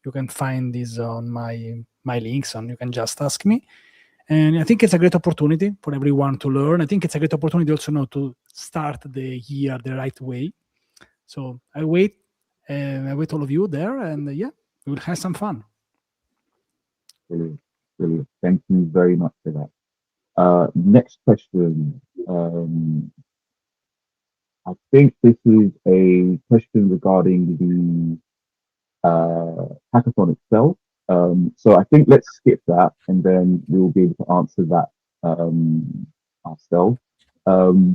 You can find this on my links, and you can just ask me. And I think it's a great opportunity for everyone to learn. I think it's a great opportunity also to start the year the right way. So I wait all of you there, and yeah, we will have some fun. Brilliant, brilliant. Thank you very much for that. Next question. I think this is a question regarding the hackathon itself. So I think let's skip that, and then we'll be able to answer that ourselves.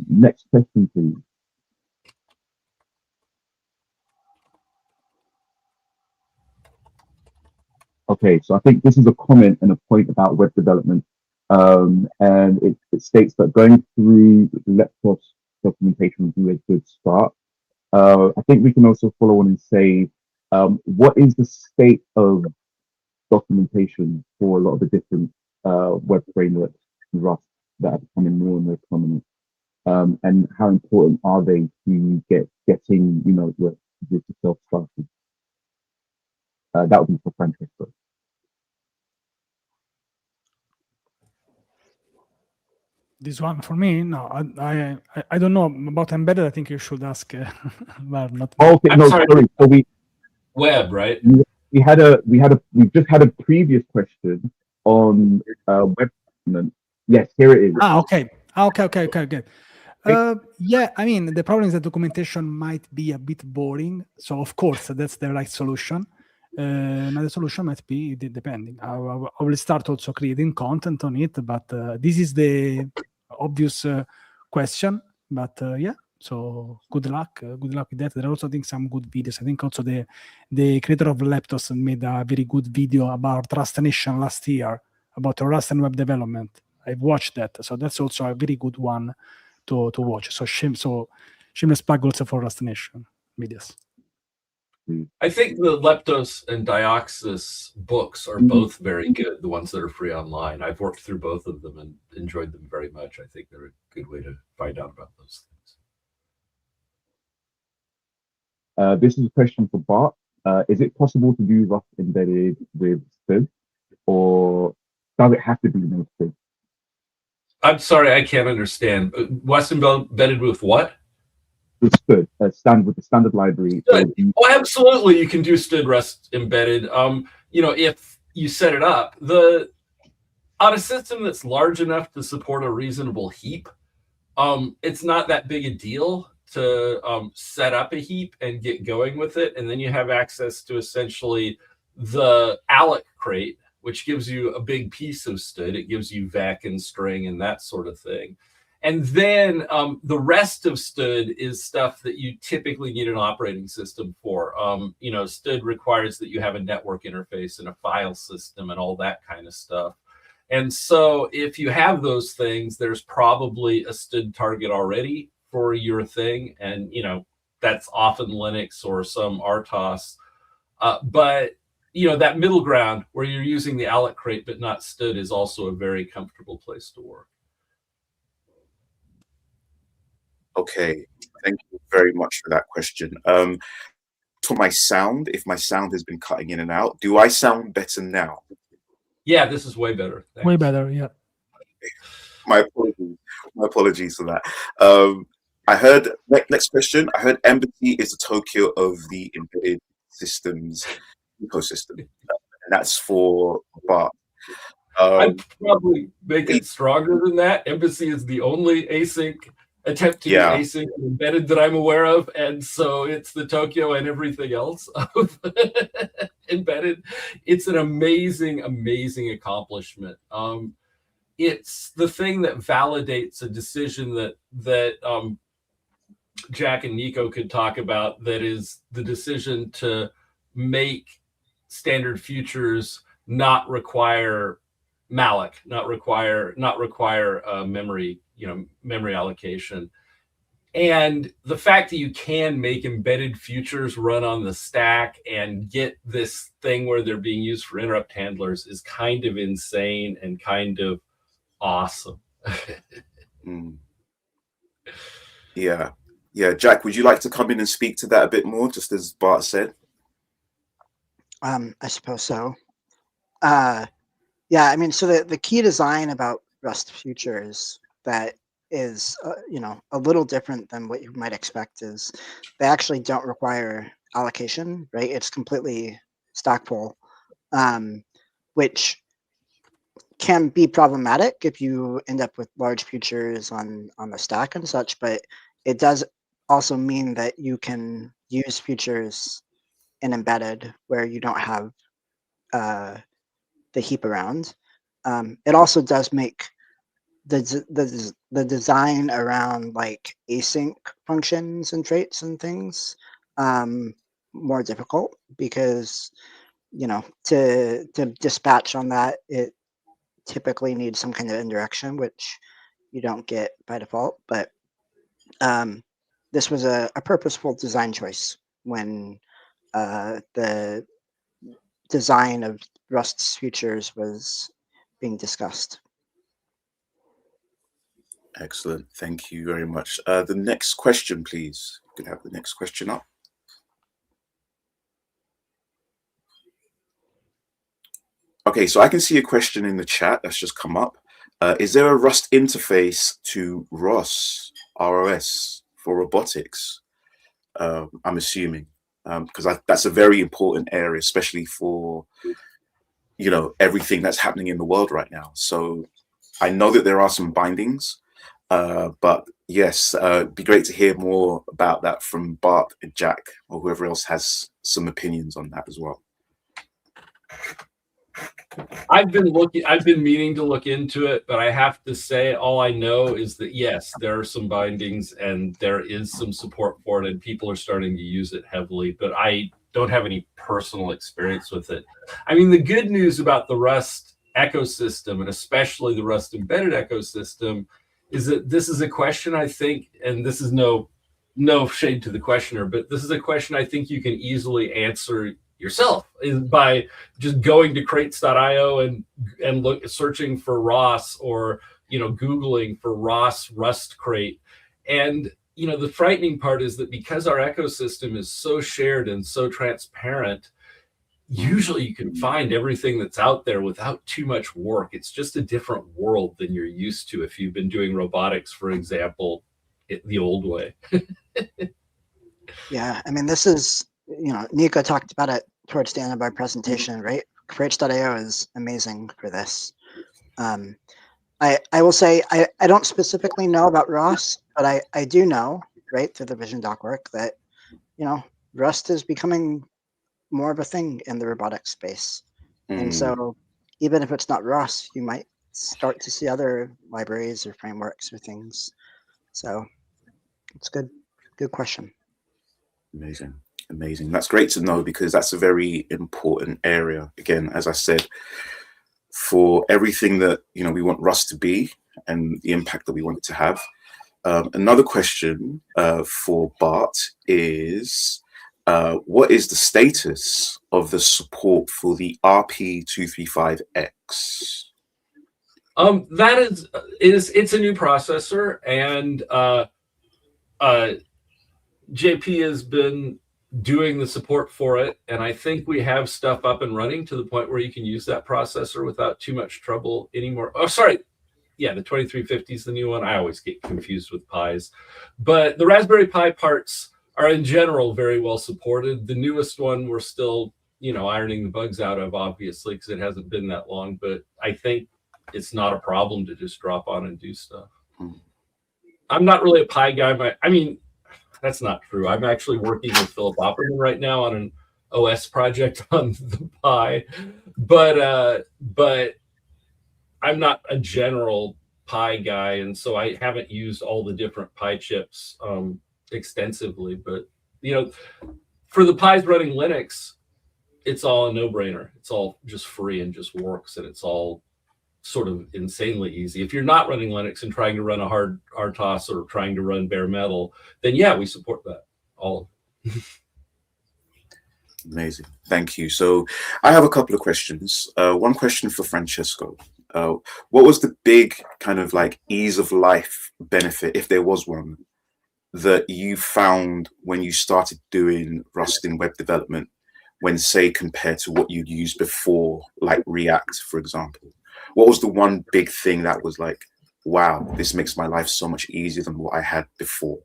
Next question, please. Okay, so I think this is a comment and a point about web development, and it states that going through Leptos documentation would be a good start. I think we can also follow on and say, what is the state of documentation for a lot of the different web frameworks in Rust that are becoming more and more prominent, and how important are they to getting with yourself started? That would be for Francesco. This one for me? No, I don't know about embedded. I think you should ask, but not. Oh, okay, no, sorry. So web, right? We just had a previous question on web development. Yes, here it is. Okay. Good. Yeah, I mean, the problem is that documentation might be a bit boring. So of course, that's the right solution. Another solution might be depending. I will start also creating content on it, but this is the obvious question. But yeah, so good luck with that. There are also, I think, some good videos. I think also the creator of Leptos made a very good video about Rust Nation last year about Rust and web development. I've watched that, so that's also a very good one to watch. So shameless plug also for Rust Nation videos. I think the Leptos and Dioxys books are both very good, the ones that are free online. I've worked through both of them and enjoyed them very much. I think they're a good way to find out about those things. This is a question for Bart. Is it possible to do Rust embedded with SPID, or does it have to be no SPID? I'm sorry, I can't understand. Rust embedded with what? With SPID, with the standard library. Oh, absolutely, you can do SPID Rust embedded. If you set it up, on a system that's large enough to support a reasonable heap, it's not that big a deal to set up a heap and get going with it, and then you have access to essentially the alloc crate, which gives you a big piece of STID. It gives you VEC and string and that sort of thing. And then the rest of STID is stuff that you typically need an operating system for. STID requires that you have a network interface and a file system and all that kind of stuff. And so if you have those things, there's probably a STID target already for your thing. And, that's often Linux or some RTOS. But that middle ground where you're using the alloc crate but not STID is also a very comfortable place to work. Okay, thank you very much for that question. To my sound, if my sound has been cutting in and out, do I sound better now? Yeah, this is way better. Thanks. Way better, yeah. My apologies for that. I heard, next question, I heard Embassy is the Tokyo of the embedded systems ecosystem. And that's for Bart. I'd probably make it stronger than that. Embassy is the only async attempt to do async and embedded that I'm aware of, and so it's the Tokyo and everything else of embedded. It's an amazing, amazing accomplishment. It's the thing that validates a decision that Jack and Nico could talk about. That is the decision to make standard futures not require malloc, not require memory, memory allocation. And the fact that you can make embedded futures run on the stack and get this thing where they're being used for interrupt handlers is kind of insane and kind of awesome. Yeah. Jack, would you like to come in and speak to that a bit more, just as Bart said? I suppose so. Yeah, I mean, so the key design about Rust futures that is, a little different than what you might expect is they actually don't require allocation, right? It's completely stackful, which can be problematic if you end up with large futures on the stack and such, but it does also mean that you can use futures in embedded where you don't have the heap around. It also does make the design around like async functions and traits and things more difficult, because to dispatch on that, it typically needs some kind of indirection, which you don't get by default. But this was a purposeful design choice when the design of Rust's futures was being discussed. Excellent. Thank you very much. The next question, please. You can have the next question up. Okay, so I can see a question in the chat that's just come up. Is there a Rust interface to ROS for robotics? I'm assuming, because that's a very important area, especially for everything that's happening in the world right now. So I know that there are some bindings, but yes, it'd be great to hear more about that from Bart and Jack, or whoever else has some opinions on that as well. I've been meaning to look into it, but I have to say all I know is that yes, there are some bindings and there is some support for it, and people are starting to use it heavily, but I don't have any personal experience with it. I mean, the good news about the Rust ecosystem, and especially the Rust embedded ecosystem, is that this is a question, I think, and this is no shade to the questioner, but this is a question I think you can easily answer yourself by just going to crates.io and searching for ROS, or Googling for ROS Rust crate. And the frightening part is that because our ecosystem is so shared and so transparent, usually you can find everything that's out there without too much work. It's just a different world than you're used to if you've been doing robotics, for example, the old way. Yeah, I mean, this is, Nico talked about it towards the end of our presentation, right? Crates.io is amazing for this. I will say I don't specifically know about ROS, but I do know, right, through the Vision Doc work, that Rust is becoming more of a thing in the robotics space. And so even if it's not ROS, you might start to see other libraries or frameworks or things. So it's good question. Amazing. That's great to know, because that's a very important area. Again, as I said, for everything that we want Rust to be and the impact that we want it to have. Another question for Bart is, what is the status of the support for the RP235X? It's a new processor, and JP has been doing the support for it, and I think we have stuff up and running to the point where you can use that processor without too much trouble anymore. Oh, sorry. Yeah, the 2350 is the new one. I always get confused with Pis. But the Raspberry Pi parts are in general very well supported. The newest one we're still ironing the bugs out of, obviously, because it hasn't been that long. But I think it's not a problem to just drop on and do stuff. I'm not really a Pi guy, but I mean, that's not true. I'm actually working with Philip Opperman right now on an OS project on the Pi, but I'm not a general Pi guy, and so I haven't used all the different Pi chips extensively. But for the Pis running Linux, it's all a no-brainer. It's all just free and just works, and it's all sort of insanely easy. If you're not running Linux and trying to run a hard RTOS or trying to run bare metal, then yeah, we support that. All of it. Amazing. Thank you. So I have a couple of questions. One question for Francesco. What was the big kind of like ease of life benefit, if there was one, that you found when you started doing Rust in web development, when, say, compared to what you'd used before, like React, for example? What was the one big thing that was like, wow, this makes my life so much easier than what I had before?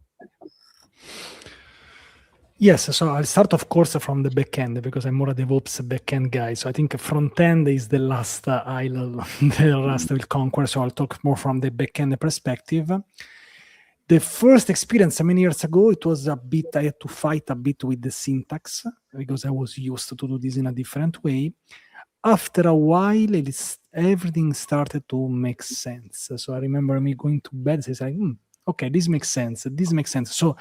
Yes, so I'll start, of course, from the backend, because I'm more a DevOps backend guy. So I think front end is the last isle the Rust will conquer. So I'll talk more from the backend perspective. The first experience many years ago, it was a bit, I had to fight a bit with the syntax, because I was used to do this in a different way. After a while, everything started to make sense. So I remember me going to bed and saying, okay, this makes sense. This makes sense. So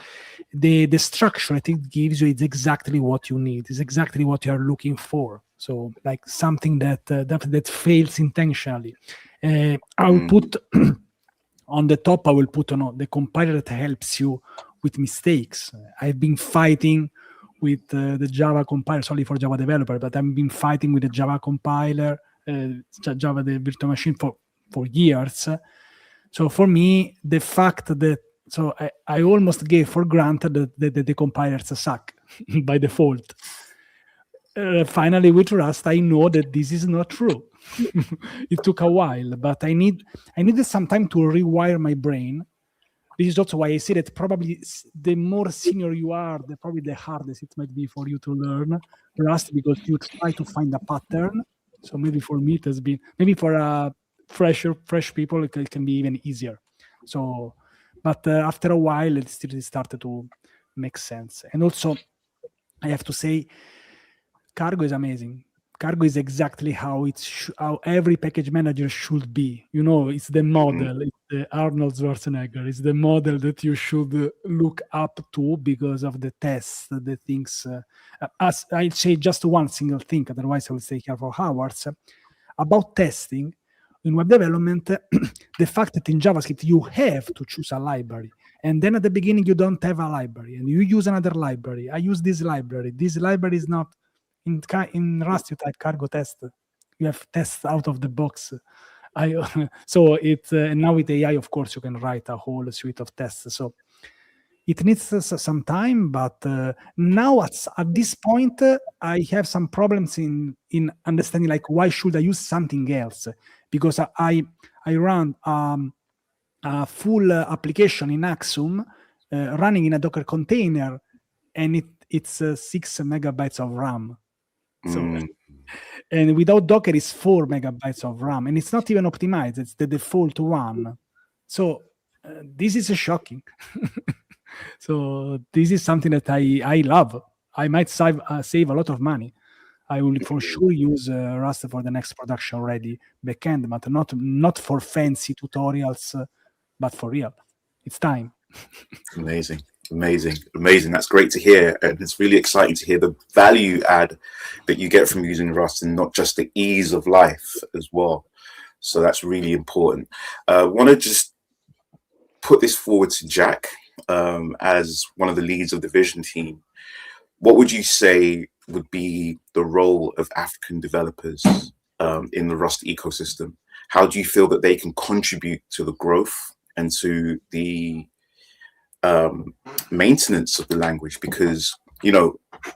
the structure it gives you is exactly what you need. It's exactly what you are looking for. So like something that fails intentionally. I will put on the top. I will put the compiler that helps you with mistakes. I've been fighting with the Java compiler, sorry for Java developer, but I've been fighting with the Java compiler, Java the virtual machine for years. So for me, the fact that, so I almost gave for granted that the compilers suck by default. Finally, with Rust, I know that this is not true. It took a while, but I needed some time to rewire my brain. This is also why I say that probably the more senior you are, probably the hardest it might be for you to learn Rust, because you try to find a pattern. So maybe for me, it has been, maybe for fresh people, it can be even easier. So, but after a while, it still started to make sense. And also, I have to say, Cargo is amazing. Cargo is exactly how how every package manager should be. It's the model. It's the Arnold Schwarzenegger. It's the model that you should look up to because of the tests, the things. As I say, just one single thing. Otherwise, I will stay here for hours. About testing in web development, the fact that in JavaScript you have to choose a library, and then at the beginning you don't have a library, and you use another library. I use this library. This library is not. In Rust, you type cargo test. You have tests out of the box. So it now with AI, of course, you can write a whole suite of tests. So it needs some time, but now at this point, I have some problems in understanding like why should I use something else? Because I run a full application in Axiom running in a Docker container, and it's 6 megabytes of RAM. So, and without Docker, it's 4 megabytes of RAM, and it's not even optimized. It's the default one. So this is shocking. So this is something that I love. I might save a lot of money. I will for sure use Rust for the next production ready backend, but not for fancy tutorials, but for real. It's time. Amazing. That's great to hear, and it's really exciting to hear the value add that you get from using Rust, and not just the ease of life as well. So that's really important. I want to just put this forward to Jack as one of the leads of the vision team. What would you say would be the role of African developers in the Rust ecosystem? How do you feel that they can contribute to the growth and to the maintenance of the language? Because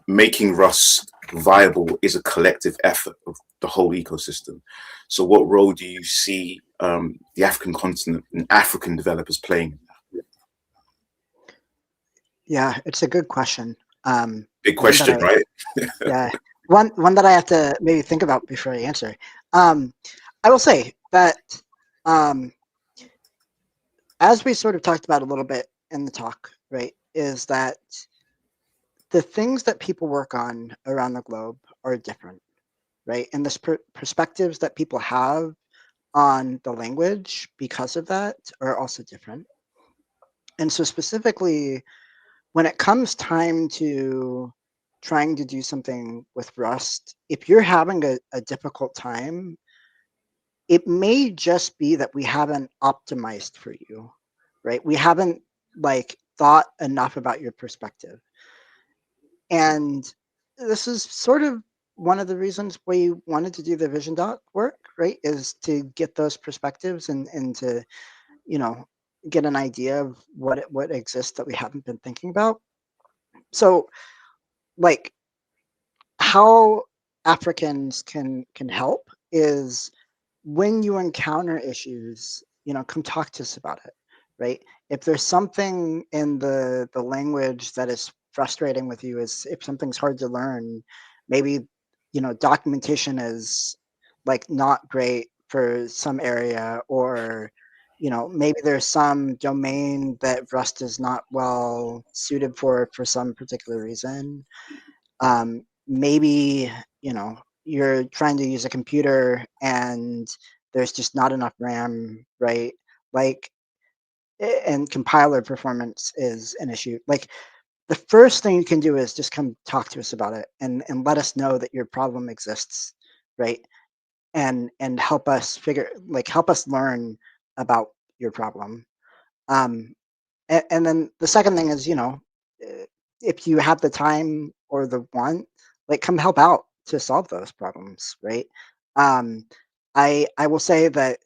making Rust viable is a collective effort of the whole ecosystem. So what role do you see the African continent and African developers playing? Yeah, it's a good question. Big question, right? Yeah, one that I have to maybe think about before I answer. I will say that as we sort of talked about a little bit in the talk, right, is that the things that people work on around the globe are different, right? And the perspectives that people have on the language because of that are also different. And so specifically, when it comes time to trying to do something with Rust, if you're having a difficult time, it may just be that we haven't optimized for you, right? We haven't like thought enough about your perspective. And this is sort of one of the reasons we wanted to do the vision doc work, right? Is to get those perspectives and to, you know, get an idea of what exists that we haven't been thinking about. So like how Africans can help is when you encounter issues, you know, come talk to us about it, right? If there's something in the language that is frustrating with you, is if something's hard to learn, maybe, you know, documentation is like not great for some area, or, you know, maybe there's some domain that Rust is not well suited for some particular reason. Maybe, you know, you're trying to use a computer and there's just not enough RAM, right? Like, and compiler performance is an issue. Like, the first thing you can do is just come talk to us about it and let us know that your problem exists, right? And help us help us learn about your problem. And then the second thing is, you know, if you have the time or the want, like come help out to solve those problems, right? I will say that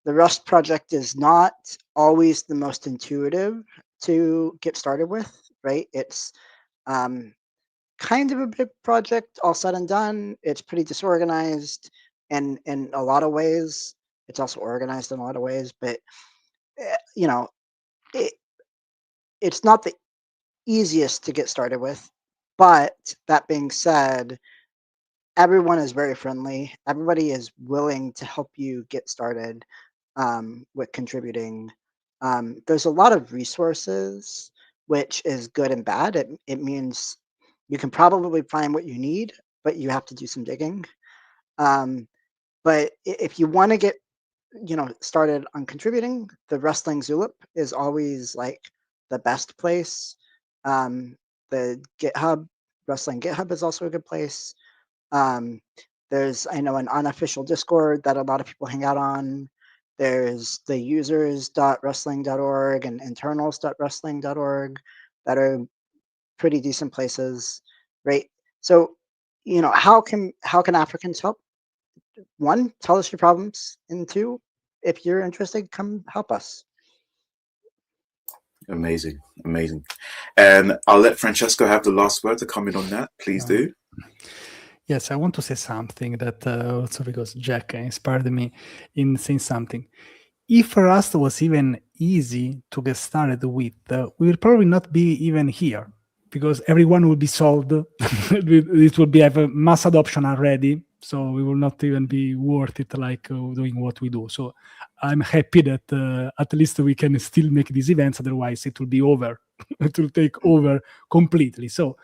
the Rust project is not always the most intuitive to get started with, right? It's kind of a big project, all said and done. It's pretty disorganized, and in a lot of ways, it's also organized in a lot of ways. But you know, it, it's not the easiest to get started with. But that being said, everyone is very friendly. Everybody is willing to help you get started with contributing. There's a lot of resources, which is good and bad. It means you can probably find what you need, but you have to do some digging. But if you want to get, you know, started on contributing, the Rustling Zulip is always like the best place. The GitHub, Rustling GitHub is also a good place. There's, I know, an unofficial Discord that a lot of people hang out on. There's the users.rustling.org and internals.rustling.org that are pretty decent places, right? So, you know, how can Africans help? One, tell us your problems, and two, if you're interested, come help us. Amazing, amazing. And I'll let Francesco have the last word to comment on that. Please do. Yes, I want to say something that also because Jack inspired me in saying something. If Rust was even easy to get started with, we will probably not be even here because everyone will be sold. It will be have a mass adoption already, so we will not even be worth it like doing what we do. So I'm happy that at least we can still make these events. Otherwise, it will be over. It will take over completely. So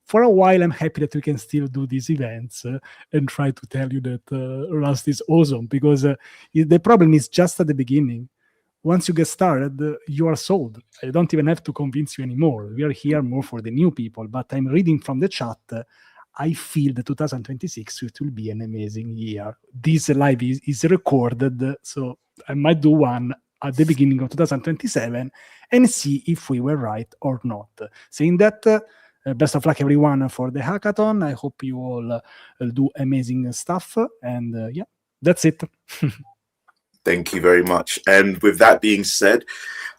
for a while, I'm happy that we can still do these events and try to tell you that Rust is awesome, because the problem is just at the beginning. Once you get started, you are sold. I don't even have to convince you anymore. We are here more for the new people, but I'm reading from the chat. I feel that 2026 it will be an amazing year. This live is recorded, so I might do one at the beginning of 2027 and see if we were right or not. Saying that, best of luck everyone for the hackathon. I hope you all do amazing stuff, and yeah, that's it. Thank you very much. And with that being said,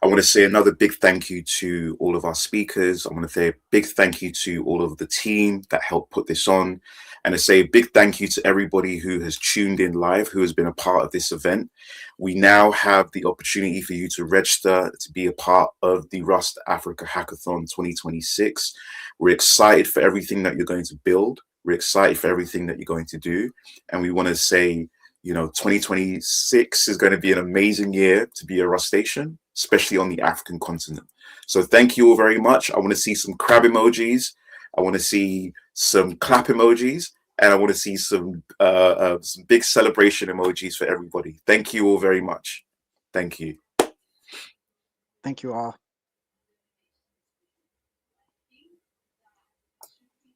I want to say another big thank you to all of our speakers. I want to say a big thank you to all of the team that helped put this on, and to say a big thank you to everybody who has tuned in live, who has been a part of this event. We now have the opportunity for you to register to be a part of the Rust Africa Hackathon 2026. We're excited for everything that you're going to build. We're excited for everything that you're going to do. And we want to say, 2026 is going to be an amazing year to be a Rustacean, especially on the African continent. So thank you all very much. I want to see some crab emojis. I want to see some clap emojis. And I want to see some big celebration emojis for everybody. Thank you all very much. Thank you. Thank you all.